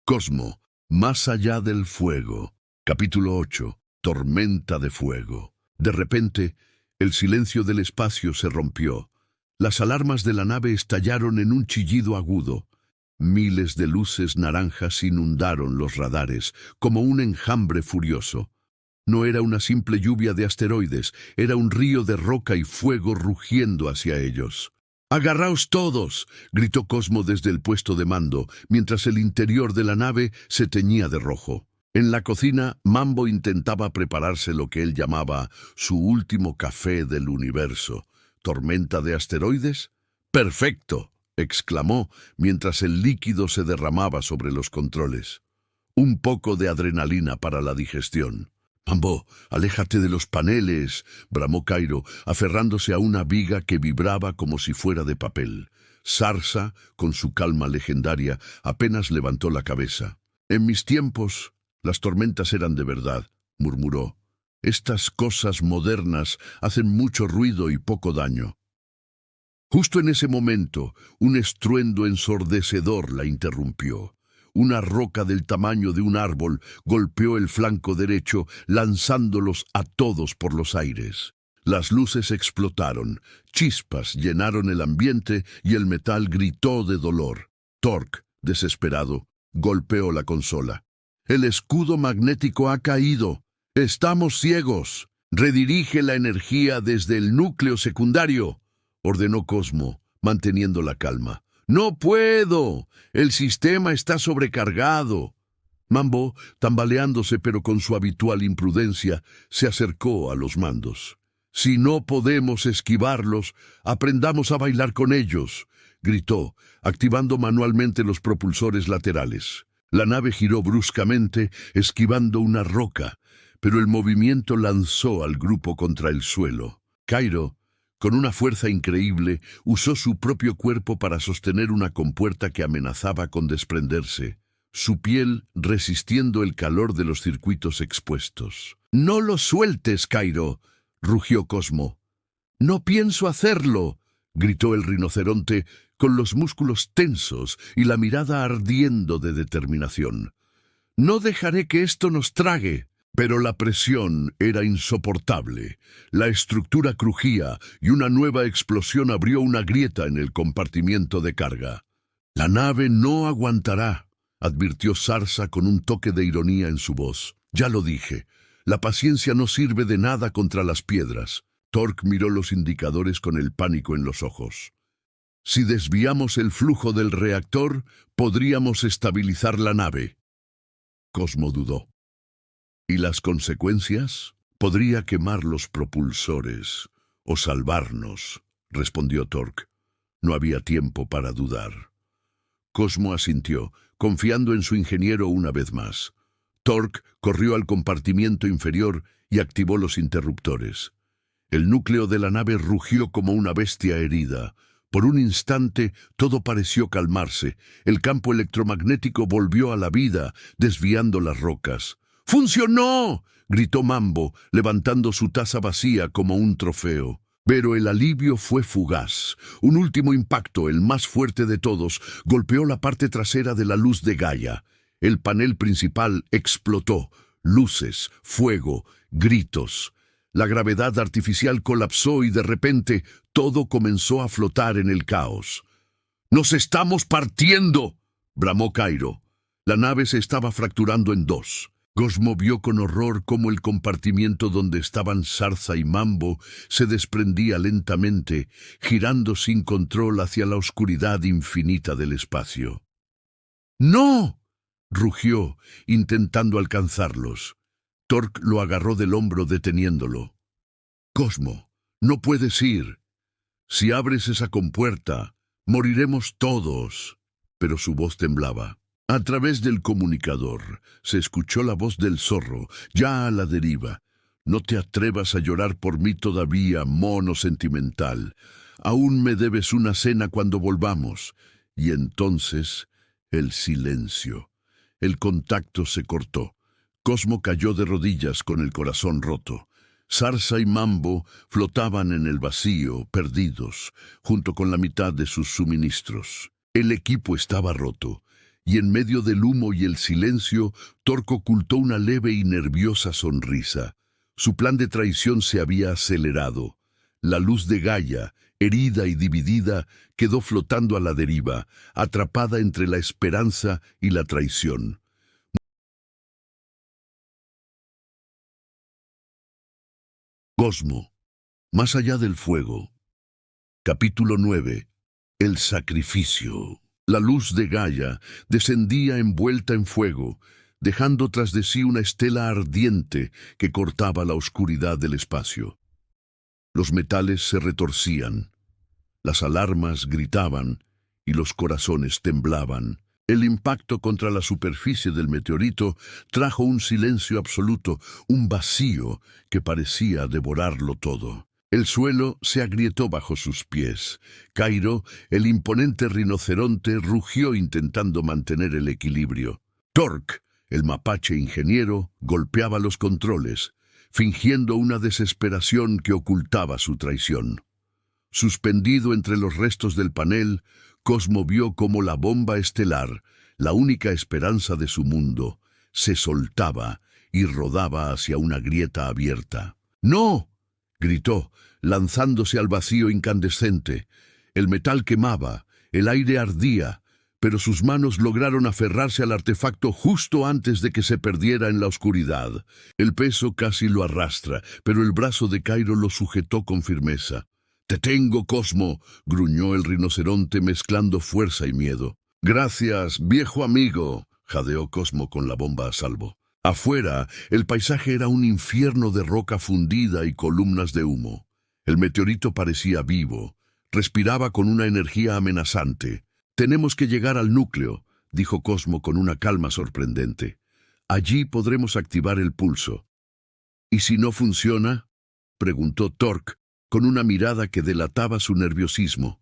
Cosmo, más allá del fuego. Capítulo 8. Tormenta de fuego. De repente, el silencio del espacio se rompió. Las alarmas de la nave estallaron en un chillido agudo. Miles de luces naranjas inundaron los radares, como un enjambre furioso. No era una simple lluvia de asteroides, era un río de roca y fuego rugiendo hacia ellos. «¡Agarraos todos!», gritó Cosmo desde el puesto de mando, mientras el interior de la nave se teñía de rojo. En la cocina, Mambo intentaba prepararse lo que él llamaba su último café del universo. ¿Tormenta de asteroides? ¡Perfecto!, exclamó, mientras el líquido se derramaba sobre los controles. Un poco de adrenalina para la digestión. «Mambo, aléjate de los paneles», bramó Cairo, aferrándose a una viga que vibraba como si fuera de papel. Zarza, con su calma legendaria, apenas levantó la cabeza. «En mis tiempos, las tormentas eran de verdad», murmuró. «Estas cosas modernas hacen mucho ruido y poco daño». Justo en ese momento, un estruendo ensordecedor la interrumpió. Una roca del tamaño de un árbol golpeó el flanco derecho, lanzándolos a todos por los aires. Las luces explotaron, chispas llenaron el ambiente y el metal gritó de dolor. Torque, desesperado, golpeó la consola. «El escudo magnético ha caído. Estamos ciegos. Redirige la energía desde el núcleo secundario», ordenó Cosmo, manteniendo la calma. «¡No puedo! El sistema está sobrecargado». Mambo, tambaleándose pero con su habitual imprudencia, se acercó a los mandos. «Si no podemos esquivarlos, aprendamos a bailar con ellos», gritó, activando manualmente los propulsores laterales. La nave giró bruscamente, esquivando una roca, pero el movimiento lanzó al grupo contra el suelo. Cairo, con una fuerza increíble, usó su propio cuerpo para sostener una compuerta que amenazaba con desprenderse, su piel resistiendo el calor de los circuitos expuestos. «¡No lo sueltes, Cairo!», rugió Cosmo. «No pienso hacerlo», gritó el rinoceronte, con los músculos tensos y la mirada ardiendo de determinación. «No dejaré que esto nos trague». Pero la presión era insoportable. La estructura crujía y una nueva explosión abrió una grieta en el compartimiento de carga. «La nave no aguantará», advirtió Sarsa con un toque de ironía en su voz. «Ya lo dije, la paciencia no sirve de nada contra las piedras». Torque miró los indicadores con el pánico en los ojos. «Si desviamos el flujo del reactor, podríamos estabilizar la nave». Cosmo dudó. «¿Y las consecuencias?» «Podría quemar los propulsores o salvarnos», respondió Torque. No había tiempo para dudar. Cosmo asintió, confiando en su ingeniero una vez más. Torque corrió al compartimiento inferior y activó los interruptores. El núcleo de la nave rugió como una bestia herida. Por un instante todo pareció calmarse. El campo electromagnético volvió a la vida, desviando las rocas. «¡Funcionó!», gritó Mambo, levantando su taza vacía como un trofeo. Pero el alivio fue fugaz. Un último impacto, el más fuerte de todos, golpeó la parte trasera de la luz de Gaia. El panel principal explotó. Luces, fuego, gritos. La gravedad artificial colapsó y de repente todo comenzó a flotar en el caos. «¡Nos estamos partiendo!», bramó Cairo. La nave se estaba fracturando en dos. Cosmo vio con horror cómo el compartimiento donde estaban Sarsa y Mambo se desprendía lentamente, girando sin control hacia la oscuridad infinita del espacio. «¡No!», rugió, intentando alcanzarlos. Torque lo agarró del hombro deteniéndolo. «Cosmo, no puedes ir. Si abres esa compuerta, moriremos todos». Pero su voz temblaba. A través del comunicador se escuchó la voz del zorro, ya a la deriva. «No te atrevas a llorar por mí todavía, mono sentimental. Aún me debes una cena cuando volvamos». Y entonces el silencio. El contacto se cortó. Cosmo cayó de rodillas con el corazón roto. Sarsa y Mambo flotaban en el vacío, perdidos, junto con la mitad de sus suministros. El equipo estaba roto. Y en medio del humo y el silencio, Torque ocultó una leve y nerviosa sonrisa. Su plan de traición se había acelerado. La luz de Gaia, herida y dividida, quedó flotando a la deriva, atrapada entre la esperanza y la traición. Cosmo, más allá del fuego. Capítulo 9. El sacrificio. La luz de Gaia descendía envuelta en fuego, dejando tras de sí una estela ardiente que cortaba la oscuridad del espacio. Los metales se retorcían, las alarmas gritaban y los corazones temblaban. El impacto contra la superficie del meteorito trajo un silencio absoluto, un vacío que parecía devorarlo todo. El suelo se agrietó bajo sus pies. Cairo, el imponente rinoceronte, rugió intentando mantener el equilibrio. Torque, el mapache ingeniero, golpeaba los controles, fingiendo una desesperación que ocultaba su traición. Suspendido entre los restos del panel, Cosmo vio cómo la bomba estelar, la única esperanza de su mundo, se soltaba y rodaba hacia una grieta abierta. «¡No!», gritó, lanzándose al vacío incandescente. El metal quemaba, el aire ardía, pero sus manos lograron aferrarse al artefacto justo antes de que se perdiera en la oscuridad. El peso casi lo arrastra, pero el brazo de Cairo lo sujetó con firmeza. «Te tengo, Cosmo», gruñó el rinoceronte mezclando fuerza y miedo. «Gracias, viejo amigo», jadeó Cosmo con la bomba a salvo. Afuera, el paisaje era un infierno de roca fundida y columnas de humo. El meteorito parecía vivo, respiraba con una energía amenazante. «Tenemos que llegar al núcleo», dijo Cosmo con una calma sorprendente. «Allí podremos activar el pulso». «¿Y si no funciona?», preguntó Torque, con una mirada que delataba su nerviosismo.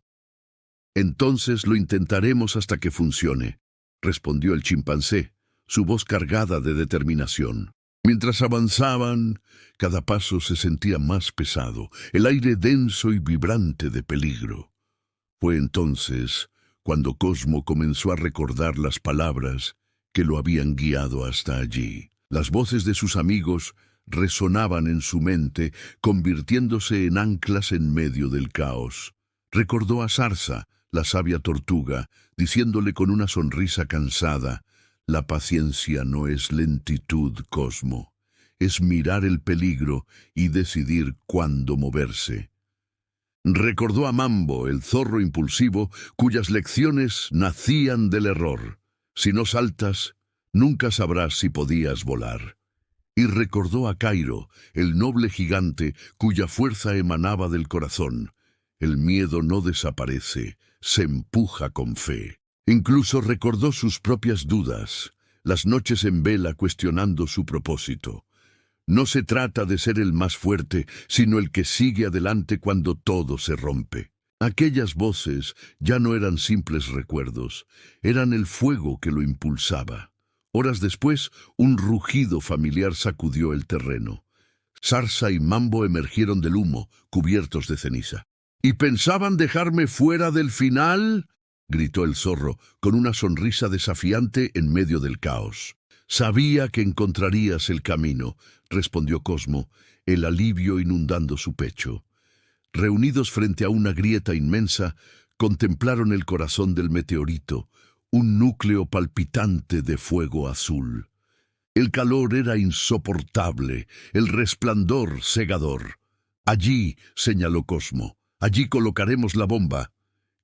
«Entonces lo intentaremos hasta que funcione», respondió el chimpancé, su voz cargada de determinación. Mientras avanzaban, cada paso se sentía más pesado, el aire denso y vibrante de peligro. Fue entonces cuando Cosmo comenzó a recordar las palabras que lo habían guiado hasta allí. Las voces de sus amigos resonaban en su mente, convirtiéndose en anclas en medio del caos. Recordó a Sarsa, la sabia tortuga, diciéndole con una sonrisa cansada: «La paciencia no es lentitud, Cosmo. Es mirar el peligro y decidir cuándo moverse». Recordó a Mambo, el zorro impulsivo, cuyas lecciones nacían del error. Si no saltas, nunca sabrás si podías volar. Y recordó a Cairo, el noble gigante cuya fuerza emanaba del corazón. El miedo no desaparece, se empuja con fe. Incluso recordó sus propias dudas, las noches en vela cuestionando su propósito. No se trata de ser el más fuerte, sino el que sigue adelante cuando todo se rompe. Aquellas voces ya no eran simples recuerdos, eran el fuego que lo impulsaba. Horas después, un rugido familiar sacudió el terreno. Sarsa y Mambo emergieron del humo, cubiertos de ceniza. «¿Y pensaban dejarme fuera del final?», gritó el zorro, con una sonrisa desafiante en medio del caos. «Sabía que encontrarías el camino», respondió Cosmo, el alivio inundando su pecho. Reunidos frente a una grieta inmensa, contemplaron el corazón del meteorito, un núcleo palpitante de fuego azul. El calor era insoportable, el resplandor cegador. «Allí», señaló Cosmo, «allí colocaremos la bomba».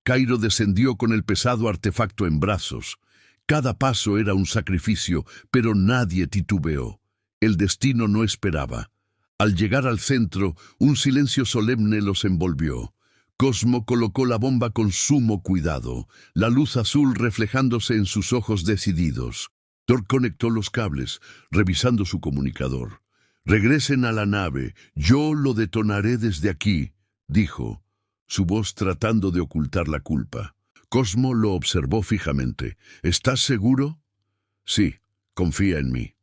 Cairo descendió con el pesado artefacto en brazos. Cada paso era un sacrificio, pero nadie titubeó. El destino no esperaba. Al llegar al centro, un silencio solemne los envolvió. Cosmo colocó la bomba con sumo cuidado, la luz azul reflejándose en sus ojos decididos. Thor conectó los cables, revisando su comunicador. «Regresen a la nave, yo lo detonaré desde aquí», dijo, su voz tratando de ocultar la culpa. Cosmo lo observó fijamente. «¿Estás seguro?» «Sí, confía en mí».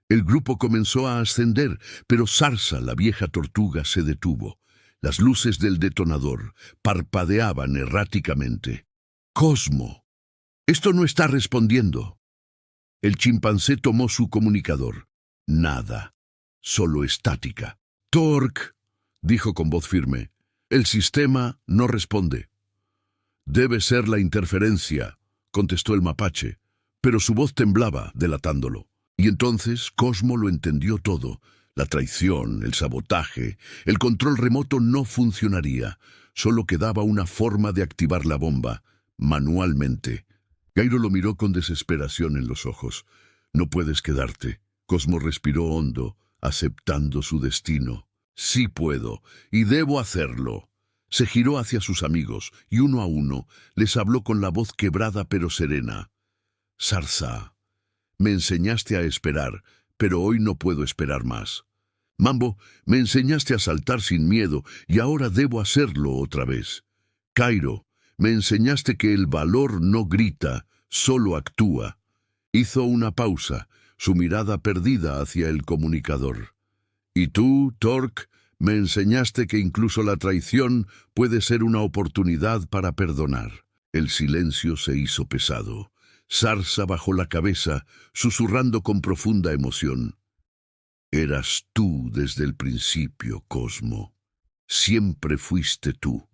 El grupo comenzó a ascender, pero Sarsa, la vieja tortuga, se detuvo. Las luces del detonador parpadeaban erráticamente. «Cosmo, esto no está respondiendo». El chimpancé tomó su comunicador. Nada, solo estática. «Torque», dijo con voz firme, «el sistema no responde». «Debe ser la interferencia», contestó el mapache, pero su voz temblaba, delatándolo. Y entonces Cosmo lo entendió todo. La traición, el sabotaje, el control remoto no funcionaría. Solo quedaba una forma de activar la bomba, manualmente. Cairo lo miró con desesperación en los ojos. «No puedes quedarte». Cosmo respiró hondo, aceptando su destino. «Sí puedo, y debo hacerlo». Se giró hacia sus amigos, y uno a uno les habló con la voz quebrada pero serena. «Sarsa, me enseñaste a esperar, pero hoy no puedo esperar más. Mambo, me enseñaste a saltar sin miedo, y ahora debo hacerlo otra vez. Cairo, me enseñaste que el valor no grita, solo actúa». Hizo una pausa, su mirada perdida hacia el comunicador. «Y tú, Torque, me enseñaste que incluso la traición puede ser una oportunidad para perdonar». El silencio se hizo pesado. Sarsa bajó la cabeza, susurrando con profunda emoción. «Eras tú desde el principio, Cosmo. Siempre fuiste tú».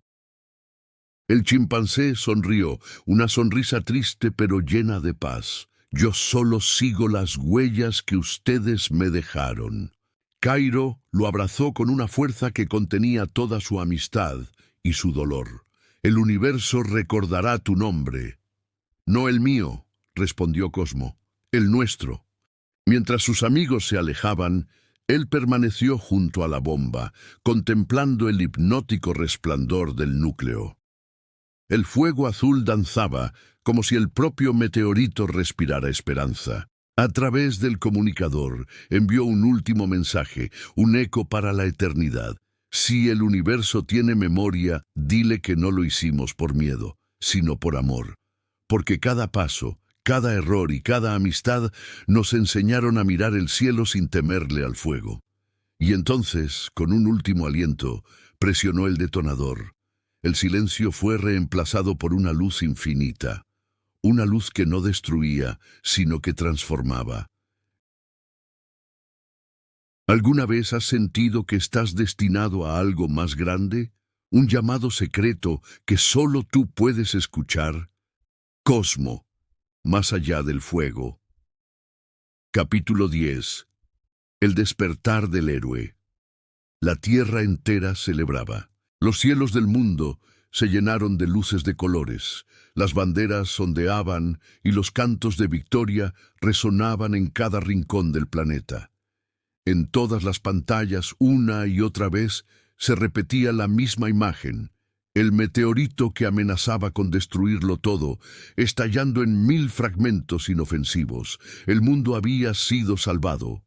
El chimpancé sonrió, una sonrisa triste pero llena de paz. «Yo solo sigo las huellas que ustedes me dejaron». Cairo lo abrazó con una fuerza que contenía toda su amistad y su dolor. «El universo recordará tu nombre». «No el mío», respondió Cosmo, «el nuestro». Mientras sus amigos se alejaban, él permaneció junto a la bomba, contemplando el hipnótico resplandor del núcleo. El fuego azul danzaba, como si el propio meteorito respirara esperanza. A través del comunicador envió un último mensaje, un eco para la eternidad. «Si el universo tiene memoria, dile que no lo hicimos por miedo, sino por amor. Porque cada paso, cada error y cada amistad nos enseñaron a mirar el cielo sin temerle al fuego». Y entonces, con un último aliento, presionó el detonador. El silencio fue reemplazado por una luz infinita. Una luz que no destruía, sino que transformaba. ¿Alguna vez has sentido que estás destinado a algo más grande? Un llamado secreto que solo tú puedes escuchar. Cosmo, más allá del fuego. Capítulo 10. El despertar del héroe. La tierra entera celebraba. Los cielos del mundo se llenaron de luces de colores. Las banderas ondeaban y los cantos de victoria resonaban en cada rincón del planeta. En todas las pantallas, una y otra vez, se repetía la misma imagen. El meteorito que amenazaba con destruirlo todo, estallando en 1000 fragmentos inofensivos. El mundo había sido salvado.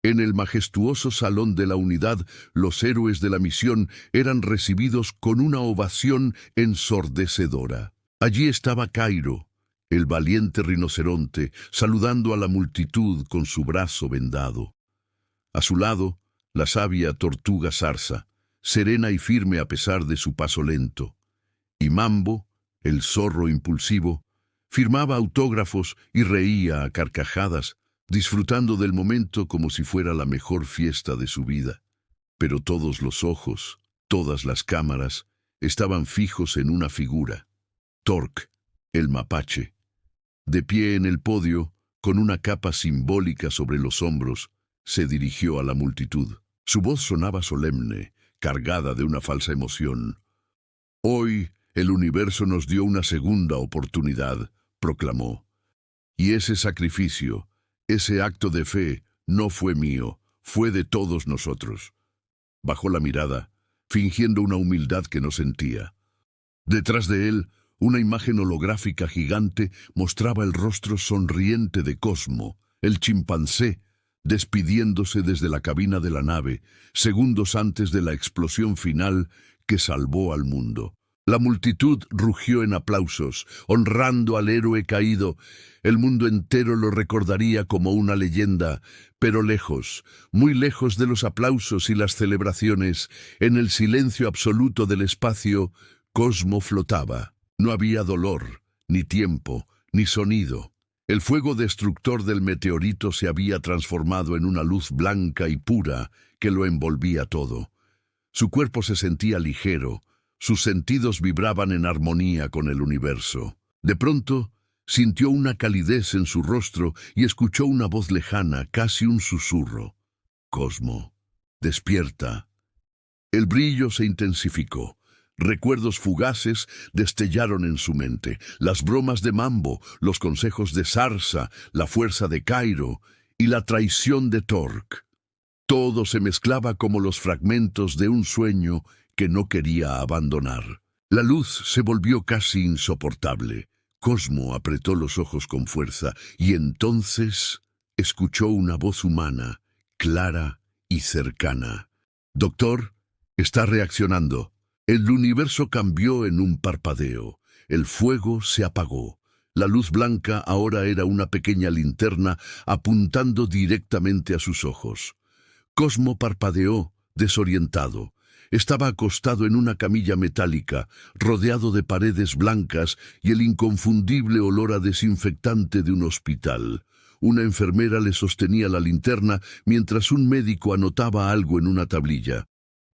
En el majestuoso Salón de la Unidad, los héroes de la misión eran recibidos con una ovación ensordecedora. Allí estaba Cairo, el valiente rinoceronte, saludando a la multitud con su brazo vendado. A su lado, la sabia tortuga zarza, serena y firme a pesar de su paso lento. Y Mambo, el zorro impulsivo, firmaba autógrafos y reía a carcajadas, disfrutando del momento como si fuera la mejor fiesta de su vida. Pero todos los ojos, todas las cámaras, estaban fijos en una figura. Torque, el mapache. De pie en el podio, con una capa simbólica sobre los hombros, se dirigió a la multitud. Su voz sonaba solemne, cargada de una falsa emoción. «Hoy el universo nos dio una segunda oportunidad», proclamó. «Y ese sacrificio, ese acto de fe, no fue mío, fue de todos nosotros». Bajó la mirada, fingiendo una humildad que no sentía. Detrás de él, una imagen holográfica gigante mostraba el rostro sonriente de Cosmo, el chimpancé, despidiéndose desde la cabina de la nave, segundos antes de la explosión final que salvó al mundo. La multitud rugió en aplausos, honrando al héroe caído. El mundo entero lo recordaría como una leyenda, pero lejos, muy lejos de los aplausos y las celebraciones, en el silencio absoluto del espacio, Cosmo flotaba. No había dolor, ni tiempo, ni sonido. El fuego destructor del meteorito se había transformado en una luz blanca y pura que lo envolvía todo. Su cuerpo se sentía ligero, sus sentidos vibraban en armonía con el universo. De pronto, sintió una calidez en su rostro y escuchó una voz lejana, casi un susurro. «Cosmo, despierta». El brillo se intensificó. Recuerdos fugaces destellaron en su mente, las bromas de Mambo, los consejos de Zarza, la fuerza de Cairo y la traición de Torque. Todo se mezclaba como los fragmentos de un sueño que no quería abandonar. La luz se volvió casi insoportable. Cosmo apretó los ojos con fuerza y entonces escuchó una voz humana, clara y cercana. «Doctor, está reaccionando». El universo cambió en un parpadeo. El fuego se apagó. La luz blanca ahora era una pequeña linterna apuntando directamente a sus ojos. Cosmo parpadeó, desorientado. Estaba acostado en una camilla metálica, rodeado de paredes blancas y el inconfundible olor a desinfectante de un hospital. Una enfermera le sostenía la linterna mientras un médico anotaba algo en una tablilla.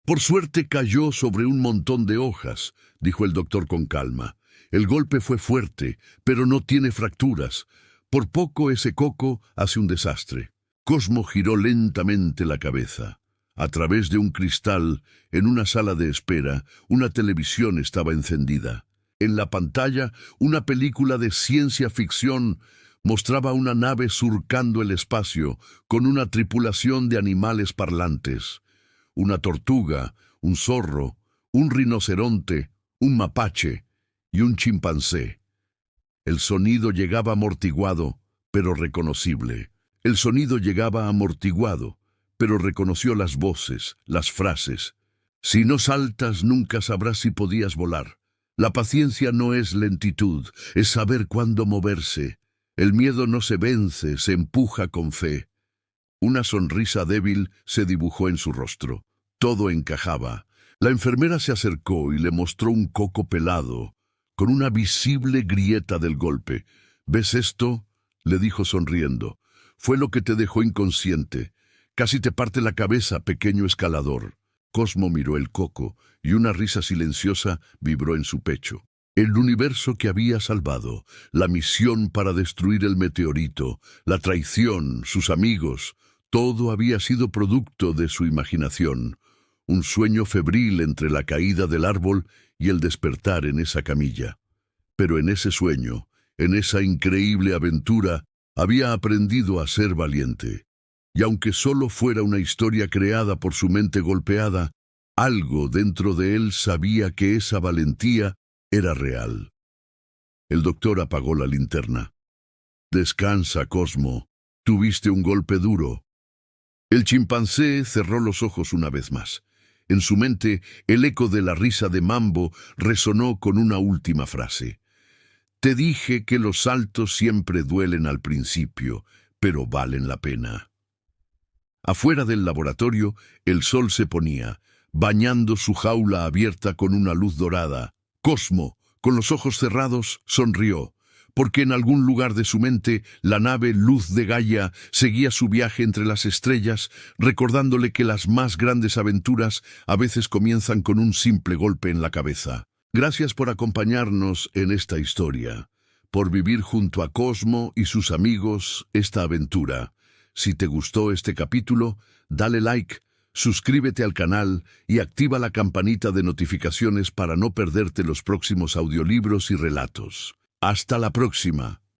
«Por suerte cayó sobre un montón de hojas», dijo el doctor con calma. «El golpe fue fuerte, pero no tiene fracturas. Por poco ese coco hace un desastre». Cosmo giró lentamente la cabeza. A través de un cristal, en una sala de espera, una televisión estaba encendida. En la pantalla, una película de ciencia ficción mostraba una nave surcando el espacio con una tripulación de animales parlantes. Una tortuga, un zorro, un rinoceronte, un mapache y un chimpancé. El sonido llegaba amortiguado, pero reconocible. El sonido llegaba amortiguado, pero reconoció las voces, las frases. «Si no saltas, nunca sabrás si podías volar. La paciencia no es lentitud, es saber cuándo moverse. El miedo no se vence, se empuja con fe». Una sonrisa débil se dibujó en su rostro. Todo encajaba. La enfermera se acercó y le mostró un coco pelado, con una visible grieta del golpe. «¿Ves esto?», le dijo sonriendo. «Fue lo que te dejó inconsciente. Casi te parte la cabeza, pequeño escalador. Cosmo miró el coco y una risa silenciosa vibró en su pecho. El universo que había salvado, la misión para destruir el meteorito, la traición, sus amigos, todo había sido producto de su imaginación. Un sueño febril entre la caída del árbol y el despertar en esa camilla. Pero en ese sueño, en esa increíble aventura, había aprendido a ser valiente. Y aunque solo fuera una historia creada por su mente golpeada, algo dentro de él sabía que esa valentía era real. El doctor apagó la linterna. Descansa, Cosmo. Tuviste un golpe duro. El chimpancé cerró los ojos una vez más. En su mente, el eco de la risa de Mambo resonó con una última frase. Te dije que los saltos siempre duelen al principio, pero valen la pena. Afuera del laboratorio, el sol se ponía, bañando su jaula abierta con una luz dorada. Cosmo, con los ojos cerrados, sonrió, porque en algún lugar de su mente la nave Luz de Gaia seguía su viaje entre las estrellas, recordándole que las más grandes aventuras a veces comienzan con un simple golpe en la cabeza. Gracias por acompañarnos en esta historia, por vivir junto a Cosmo y sus amigos esta aventura. Si te gustó este capítulo, dale like, suscríbete al canal y activa la campanita de notificaciones para no perderte los próximos audiolibros y relatos. ¡Hasta la próxima!